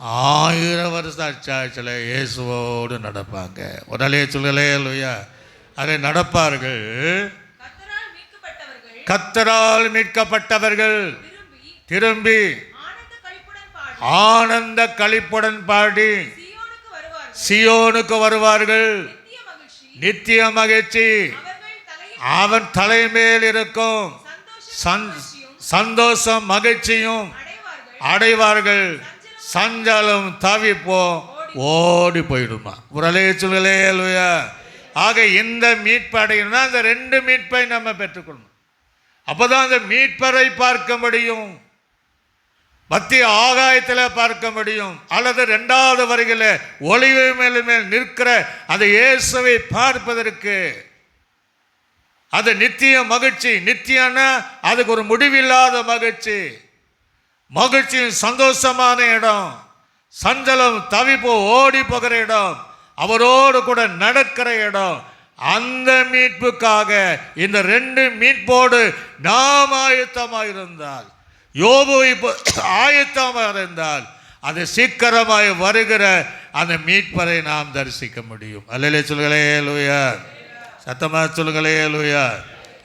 1000 வருஷ அச்சாட்சியில் இயேசுவோடு நடப்பாங்க. ஒரு அலைய சொல்லுங்களே லூயா. அதை நடப்பார்கள். கர்த்தரால் மீட்கப்பட்டவர்கள் திரும்பி ஆனந்த களிப்புடன் பாடி சியோனுக்கு வருவார்கள். நித்திய மகிழ்ச்சி அவன் தலைமேல் இருக்கும். சந்தோஷம் மகிழ்ச்சியும் அடைவார்கள். சஞ்சலம் தவிப்போ ஓடி போயிடுமா. உரலே சொல்லுங்களே லூயா. ஆக இந்த மீட்பு அடையணும்னா அந்த 2 மீட்பை நம்ம பெற்றுக்கொள்ளணும். அப்போதான் அந்த மீட்பரை பார்க்க முடியும், மத்திய ஆகாயத்தில் பார்க்க முடியும், அல்லது 2வது வருகையில் ஒளிவு மேல் நிற்கிற அந்த இயேசுவை பார்ப்பதற்கு. அது நித்திய மகிழ்ச்சி. நித்தியன்னா அதுக்கு ஒரு முடிவில்லாத மகிழ்ச்சி. மகிழ்ச்சியும் சந்தோஷமான இடம், சஞ்சலம் தவிப்போ ஓடி போகிற இடம், அவரோடு கூட நடக்கிற இடம். அந்த மீட்புக்காக இந்த 2 மீட்போடு நாம் ஆயத்தமாக இருந்தால், யோபு இப்போ ஆயத்தமாக இருந்தால், அது சீக்கிரமாய் வருகிற அந்த மீட்பரை நாம் தரிசிக்க முடியும். அல்லையிலே சொல்லுங்களே லூயா. சத்தமாக சொல்லுங்களே லூயா.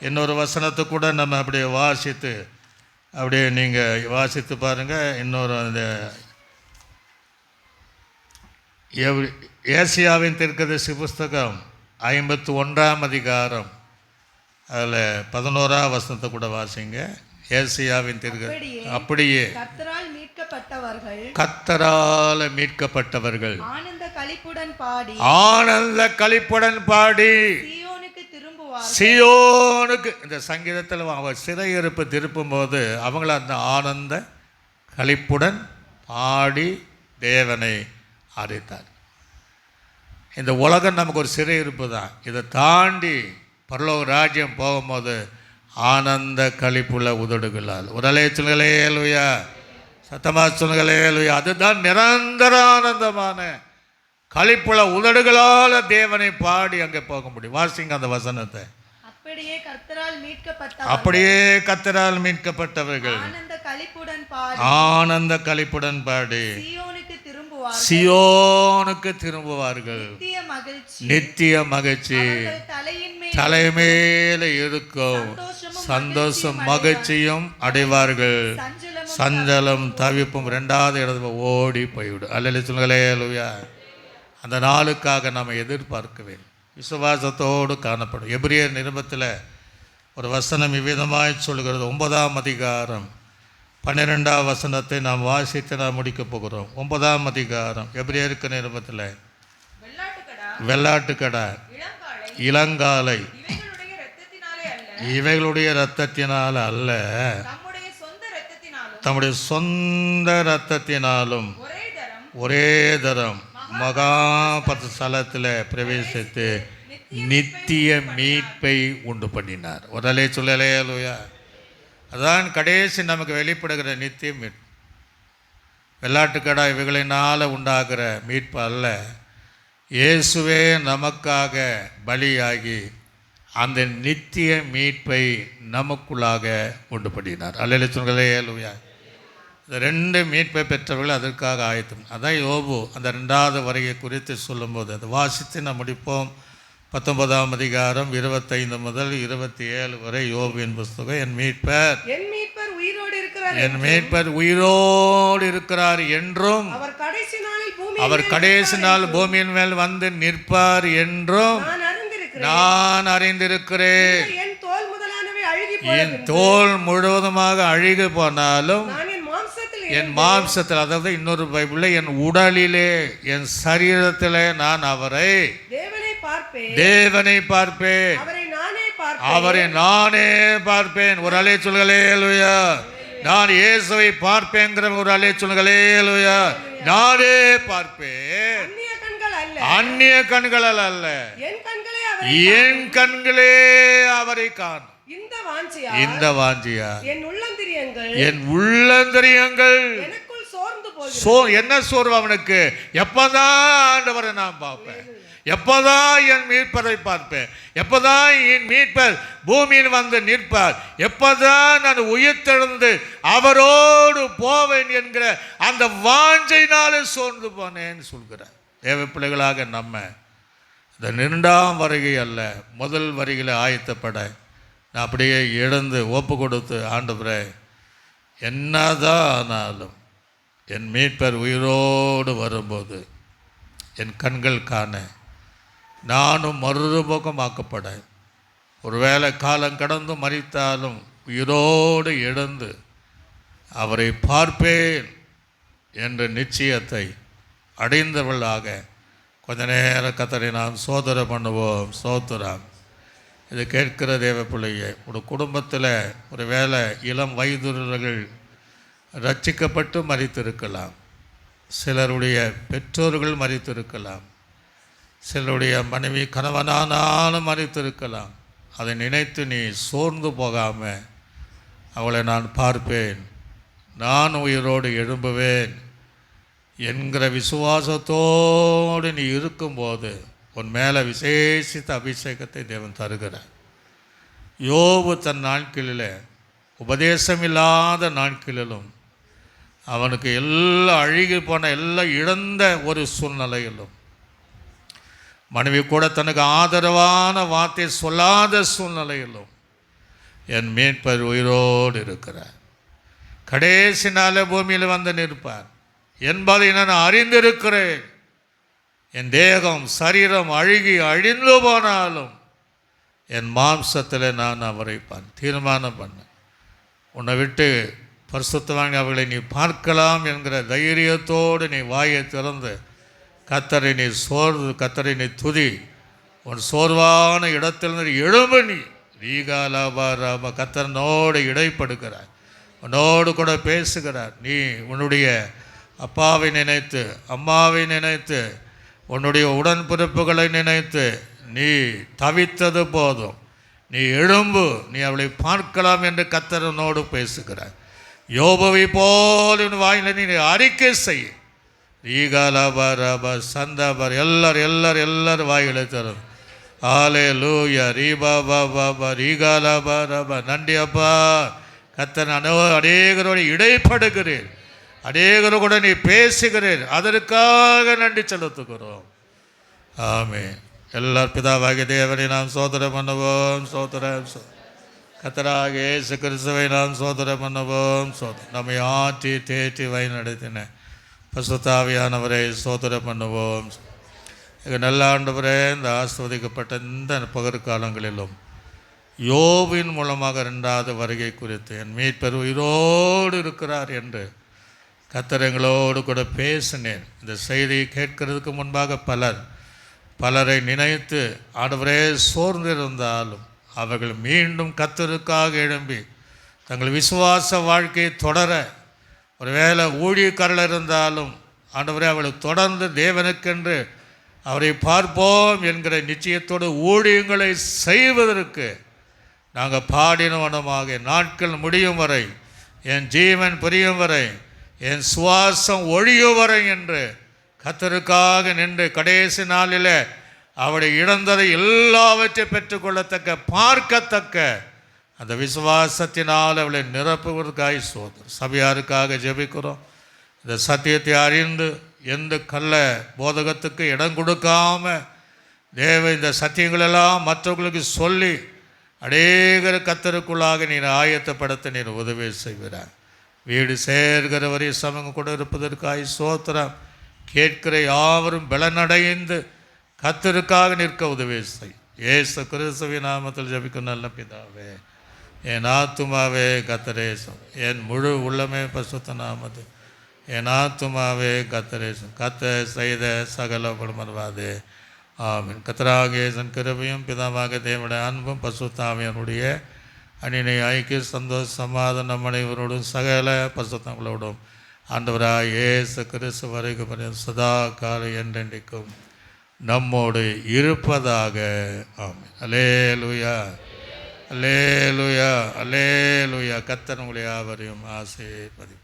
இன்னொரு வசனத்தை கூட நம்ம அப்படியே வாசித்து அப்படியே நீங்கள் வாசித்து பாருங்கள். இன்னொரு அந்த ஏசாயாவின் தீர்க்கதரிசி புஸ்தகம் 51ஆம் அதிகாரம் அதில் 11ஆம் வசனத்தை கூட வாசிங்க. ஏசாயாவின் தீர்க்கதரிசி அப்படியே கர்த்தரால் மீட்கப்பட்டவர்கள் ஆனந்த களிப்புடன் பாடி சியோனுக்கு. இந்த சங்கீதத்தில் அவர் சிறையிருப்பு திருப்பும் போது அவங்கள அந்த ஆனந்த களிப்புடன் பாடி தேவனை அறித்தார். இந்த உலகம் நமக்கு ஒரு சிறையிருப்பு தான். இதை தாண்டி பரலோக ராஜ்யம் போகும்போது ஆனந்த களிப்புள்ள உதடுகளால் ஒரு அலைய சொல்லுங்களே லூயா. சத்தமாக சொல்லுங்களே லூயா. அதுதான் நிரந்தர ஆனந்தமான களிப்புள்ள உதடுகளால் தேவனை பாடி அங்கே போக முடியும். வாசிங்க அந்த வசனத்தை. அப்படியே கர்த்தரால் மீட்கப்பட்டவர்கள் ஆனந்த களிப்புடன் பாடி சியோனுக்கு திரும்புவார்கள். நித்திய மகிழ்ச்சி தலைமையில இருக்கும். சந்தோஷம் மகிழ்ச்சியும் அடைவார்கள். சஞ்சலம் தவிப்பும் 2வது இடத்துல ஓடி போய்விடும். அல்ல சொல்லுங்களே லூயா. அந்த நாளுக்காக நாம் எதிர்பார்க்க வேண்டும். விசுவாசத்தோடு காணப்படும். எபிரியர் நிருபத்தில் ஒரு வசனம் இவ்விதமாய் சொல்கிறது. 9ஆம் அதிகாரம் 12ஆம் வசனத்தை நாம் வாசித்து நாம் முடிக்கப் போகிறோம். 9ஆம் அதிகாரம் எபிரியருக்கு நிருபத்தில் வெள்ளாட்டுக்கடா இளங்காலை இவைகளுடைய இரத்தத்தினால் அல்ல, தம்முடைய சொந்த இரத்தத்தினாலும் ஒரே தரம் மகாபதஸ்தலத்தில் பிரவேசித்து நித்திய மீட்பை உண்டு பண்ணினார். உடலே சொல்லலே லூயா. அதான் கடைசி நமக்கு வெளிப்படுகிற நித்திய மீட்பு. வெள்ளாட்டுக்கடா இவைகளினால் உண்டாகிற மீட்பு அல்ல, இயேசுவே நமக்காக பலியாகி அந்த நித்திய மீட்பை நமக்குள்ளாக உண்டு பண்ணினார். அல்லேலூயா சொல்லுங்களே. அல்லேலூயா. இந்த 2 மீட்பை பெற்றவர்கள் அதற்காக ஆயத்தம். அதான் யோபு அந்த 2வது வருகை குறித்து சொல்லும்போது அதை வாசித்து நாம் முடிப்போம். 19ஆம் அதிகாரம் 25 முதல் 27 வரை யோபுவின் புஸ்தகம். என் மீட்பர் உயிரோடு இருக்கிறார், என் மீட்பர் உயிரோடு இருக்கிறார் என்றும் அவர் கடைசி நாள் பூமியின் மேல் வந்து நிற்பார் என்றும் நான் அறிந்திருக்கிறேன். என் தோல் முழுவதுமாக அழுகி போனாலும் என் மாம்சத்தில், அதாவது இன்னொரு பைபிளில் என் உடலிலே என் சரீரத்திலே நான் அவரை தேவனை பார்ப்பேன், அவரை நானே பார்ப்பேன். ஒரு அலே சொல்களே. அல்லேலூயா. நான் இயேசுவை பார்ப்பேங்கிற ஒரு அலே சொல்களே. அல்லேலூயா. நானே பார்ப்பேன், அந்நிய கண்கள் அல்ல, என் கண்களே அவரை காணும். இந்த வாஞ்சியா என் உள்ளந்தரியங்கள் என்ன சோர்வு அவனுக்கு? எப்பதான் ஆண்டவரை நான் பார்ப்பேன், எப்பதான் என் மீட்பரை பார்ப்பேன், எப்பதான் என் மீட்பர் பூமியில் வந்து நிற்பார், எப்பதான் நான் உயிர்த்தெழுந்து அவரோடு போவேன் என்கிற அந்த வாஞ்சையினாலே சோர்ந்து போனேன்னு சொல்கிறார். தேவ பிள்ளைகளாக நம்ம இந்த 2ஆம் வருகை அல்ல, முதல் வருகையில் ஆயத்தப்பட நான் அப்படியே எழுந்து ஒப்பு கொடுத்து, ஆண்டவரே என்னதான் ஆனாலும் என் மீட்பர் உயிரோடு வரும்போது என் கண்கள் காண நானும் மறுரூபமாக்கப்பட, ஒருவேளை காலம் கடந்து மரித்தாலும் உயிரோடு எழுந்து அவரை பார்ப்பேன் என்ற நிச்சயத்தை அடைந்தவர்களாக கொஞ்ச நேரம் கர்த்தரை நாம் சோதனை பண்ணுவோம். சோத்திரம். இது கேட்கிற தேவ பிள்ளையே, ஒரு குடும்பத்தில் ஒரு வேளை இளம் வயதுள்ளவர்கள் ரட்சிக்கப்பட்டு மரித்திருக்கலாம், சிலருடைய பெற்றோர்கள் மரித்திருக்கலாம், சிலருடைய மனைவி கணவனானாலும் மரித்திருக்கலாம். அதை நினைத்து நீ சோர்ந்து போகாமல் அவளை நான் பார்ப்பேன், நான் உயிரோடு எழும்புவேன் என்கிற விசுவாசத்தோடு நீ இருக்கும்போது உன் மேலே விசேஷித்த அபிஷேகத்தை தேவன் தருகிறார். யோபு தன் நாட்களில் உபதேசம் இல்லாத நாட்களிலும் அவனுக்கு எல்லாம் அழுகி போன எல்லாம் இழந்த ஒரு சூழ்நிலையிலும், மனைவி கூட தனக்கு ஆதரவான வார்த்தை சொல்லாத சூழ்நிலையிலும் என் மீட்பர் உயிரோடு இருக்கிறார், கடைசி நாள பூமியில் வந்து நிற்பார் என்பதை நான் அறிந்திருக்கிறேன். என் தேகம் சரீரம் அழுகி அழிந்து போனாலும் என் மாம்சத்தில் நான் அவரை தீர்மானம் பண்ணேன். உன்னை விட்டு பரிசுத்தவான்கள் அவர்களை நீ பார்க்கலாம் என்கிற தைரியத்தோடு நீ வாயை திறந்து கர்த்தரை நீ துதி. உன் சோர்வான இடத்திலிருந்து எழும்பு. நீ ரீகாலாபாராப கர்த்தனோடு இடைப்படுகிறார், உன்னோடு கூட பேசுகிறார். நீ உன்னுடைய அப்பாவை நினைத்து, அம்மாவை நினைத்து, உன்னுடைய உடன்பிறப்புகளை நினைத்து நீ தவித்தது போதும், நீ எழும்பு, நீ அவளை பார்க்கலாம் என்று கர்த்தரனோடு பேசுகிறார். யோபுவை போல் உன் வாயில நீ அறிக்கை செய். ரீகாலாபாராப சந்தாபர் எல்லாரும் வாயிலை தரும். ஹல்லேலூயா. ரீபாபாபா ரீகாலாபாராபா. நன்றி அப்பா. கர்த்தர் அநேகரோடு இடைப்படுகிறேன், அநேகரு கூட நீ பேசுகிறேன், அதற்காக நன்றி செலுத்துகிறோம். ஆமென். எல்லார் பிதாவாகிய தேவனை நாம் சோதரம் பண்ணுவோம். சோதரம். கர்த்தராக இயேசு கிறிஸ்துவை நாம் சோதரம் பண்ணுவோம். நம்மை ஆற்றி தேற்றி வழிநடத்தின பரிசுத்த ஆவியானவரை சோதரம் பண்ணுவோம். நல்ல ஆண்டவரே, இந்த ஆஸ்வதிக்கப்பட்ட இந்த பகற்காலங்களிலும் யோபின் மூலமாக 2வது வருகை குறித்து என் மீட்பர் உயிரோடு இருக்கிறார் என்று கர்த்தர் எங்களோடு கூட பேசினேன். இந்த செய்தியை கேட்கறதுக்கு முன்பாக பலரை நினைத்து ஆண்டவரே சோர்ந்திருந்தாலும் அவர்கள் மீண்டும் கர்த்தருக்காக எழும்பி தங்கள் விசுவாச வாழ்க்கையை தொடர, ஒருவேளை ஊழியக்காரர்கள் இருந்தாலும் ஆண்டவரே அவளை தொடர்ந்து தேவனுக்கென்று அவரை பார்ப்போம் என்கிற நிச்சயத்தோடு ஊழியங்களை செய்வதற்கு நாங்கள் பாடினவனமாக நாட்கள் முடியும் வரை, என் ஜீவன் புரியும் வரை, என் சுவாசம் ஒழியும் வரை என்று கர்த்தருக்காக நின்று கடைசி நாளில் அவருடைய இழந்ததை எல்லாவற்றை பெற்றுக்கொள்ளத்தக்க பார்க்கத்தக்க அந்த விசுவாசத்தினால் அவளை நிரப்புவதற்காக சோதர் சபையாருக்காக ஜெபிக்கிறோம். இந்த சத்தியத்தை அறிந்து எந்த கள்ள போதகத்துக்கு இடம் கொடுக்காம தேவ இந்த சத்தியங்களெல்லாம் மற்றவர்களுக்கு சொல்லி அநேகர் கர்த்தருக்குள்ளாக நீர் ஆயத்தப்படுத்த நீர் உதவி செய்கிறார். வீடு சேர்கிற வரை சமங்க கூட இருப்பதற்காக சோத்திரம். கேட்கிற யாவரும் பலனடைந்து கர்த்தருக்காக நிற்க உதவி செய். இயேசு கிறிஸ்துவின் நாமத்தில் ஜெபிக்கும் நல்ல பிதாவே. என் ஆத்துமாவே கர்த்தரே என் முழு உள்ளமே பரிசுத்த நாமத்தில் என் ஆத்துமாவே கர்த்தரே கர்த்தர் செய்த சகல மறவாதே. ஆமென். கர்த்தராகிய இயேசுவின் கிருபையும் பிதாவாகிய தேவனுடைய அன்பும் பரிசுத்த ஆவியானுடைய அன்னினை ஐக்கிய சந்தோஷ சமாதானம் நம் அனைவரோடும் சகல பரிசுத்தங்களோடும் ஆண்டவராய் இயேசு கிறிஸ்து வரைக்கும் சதா கால என்றென்றைக்கும் நம்மோடு இருப்பதாக. ஆமென். அல்லேலூயா, அல்லேலூயா, அல்லேலூயா. கர்த்தர் உங்களை யாவரையும் ஆசீர்வதிப்பார்.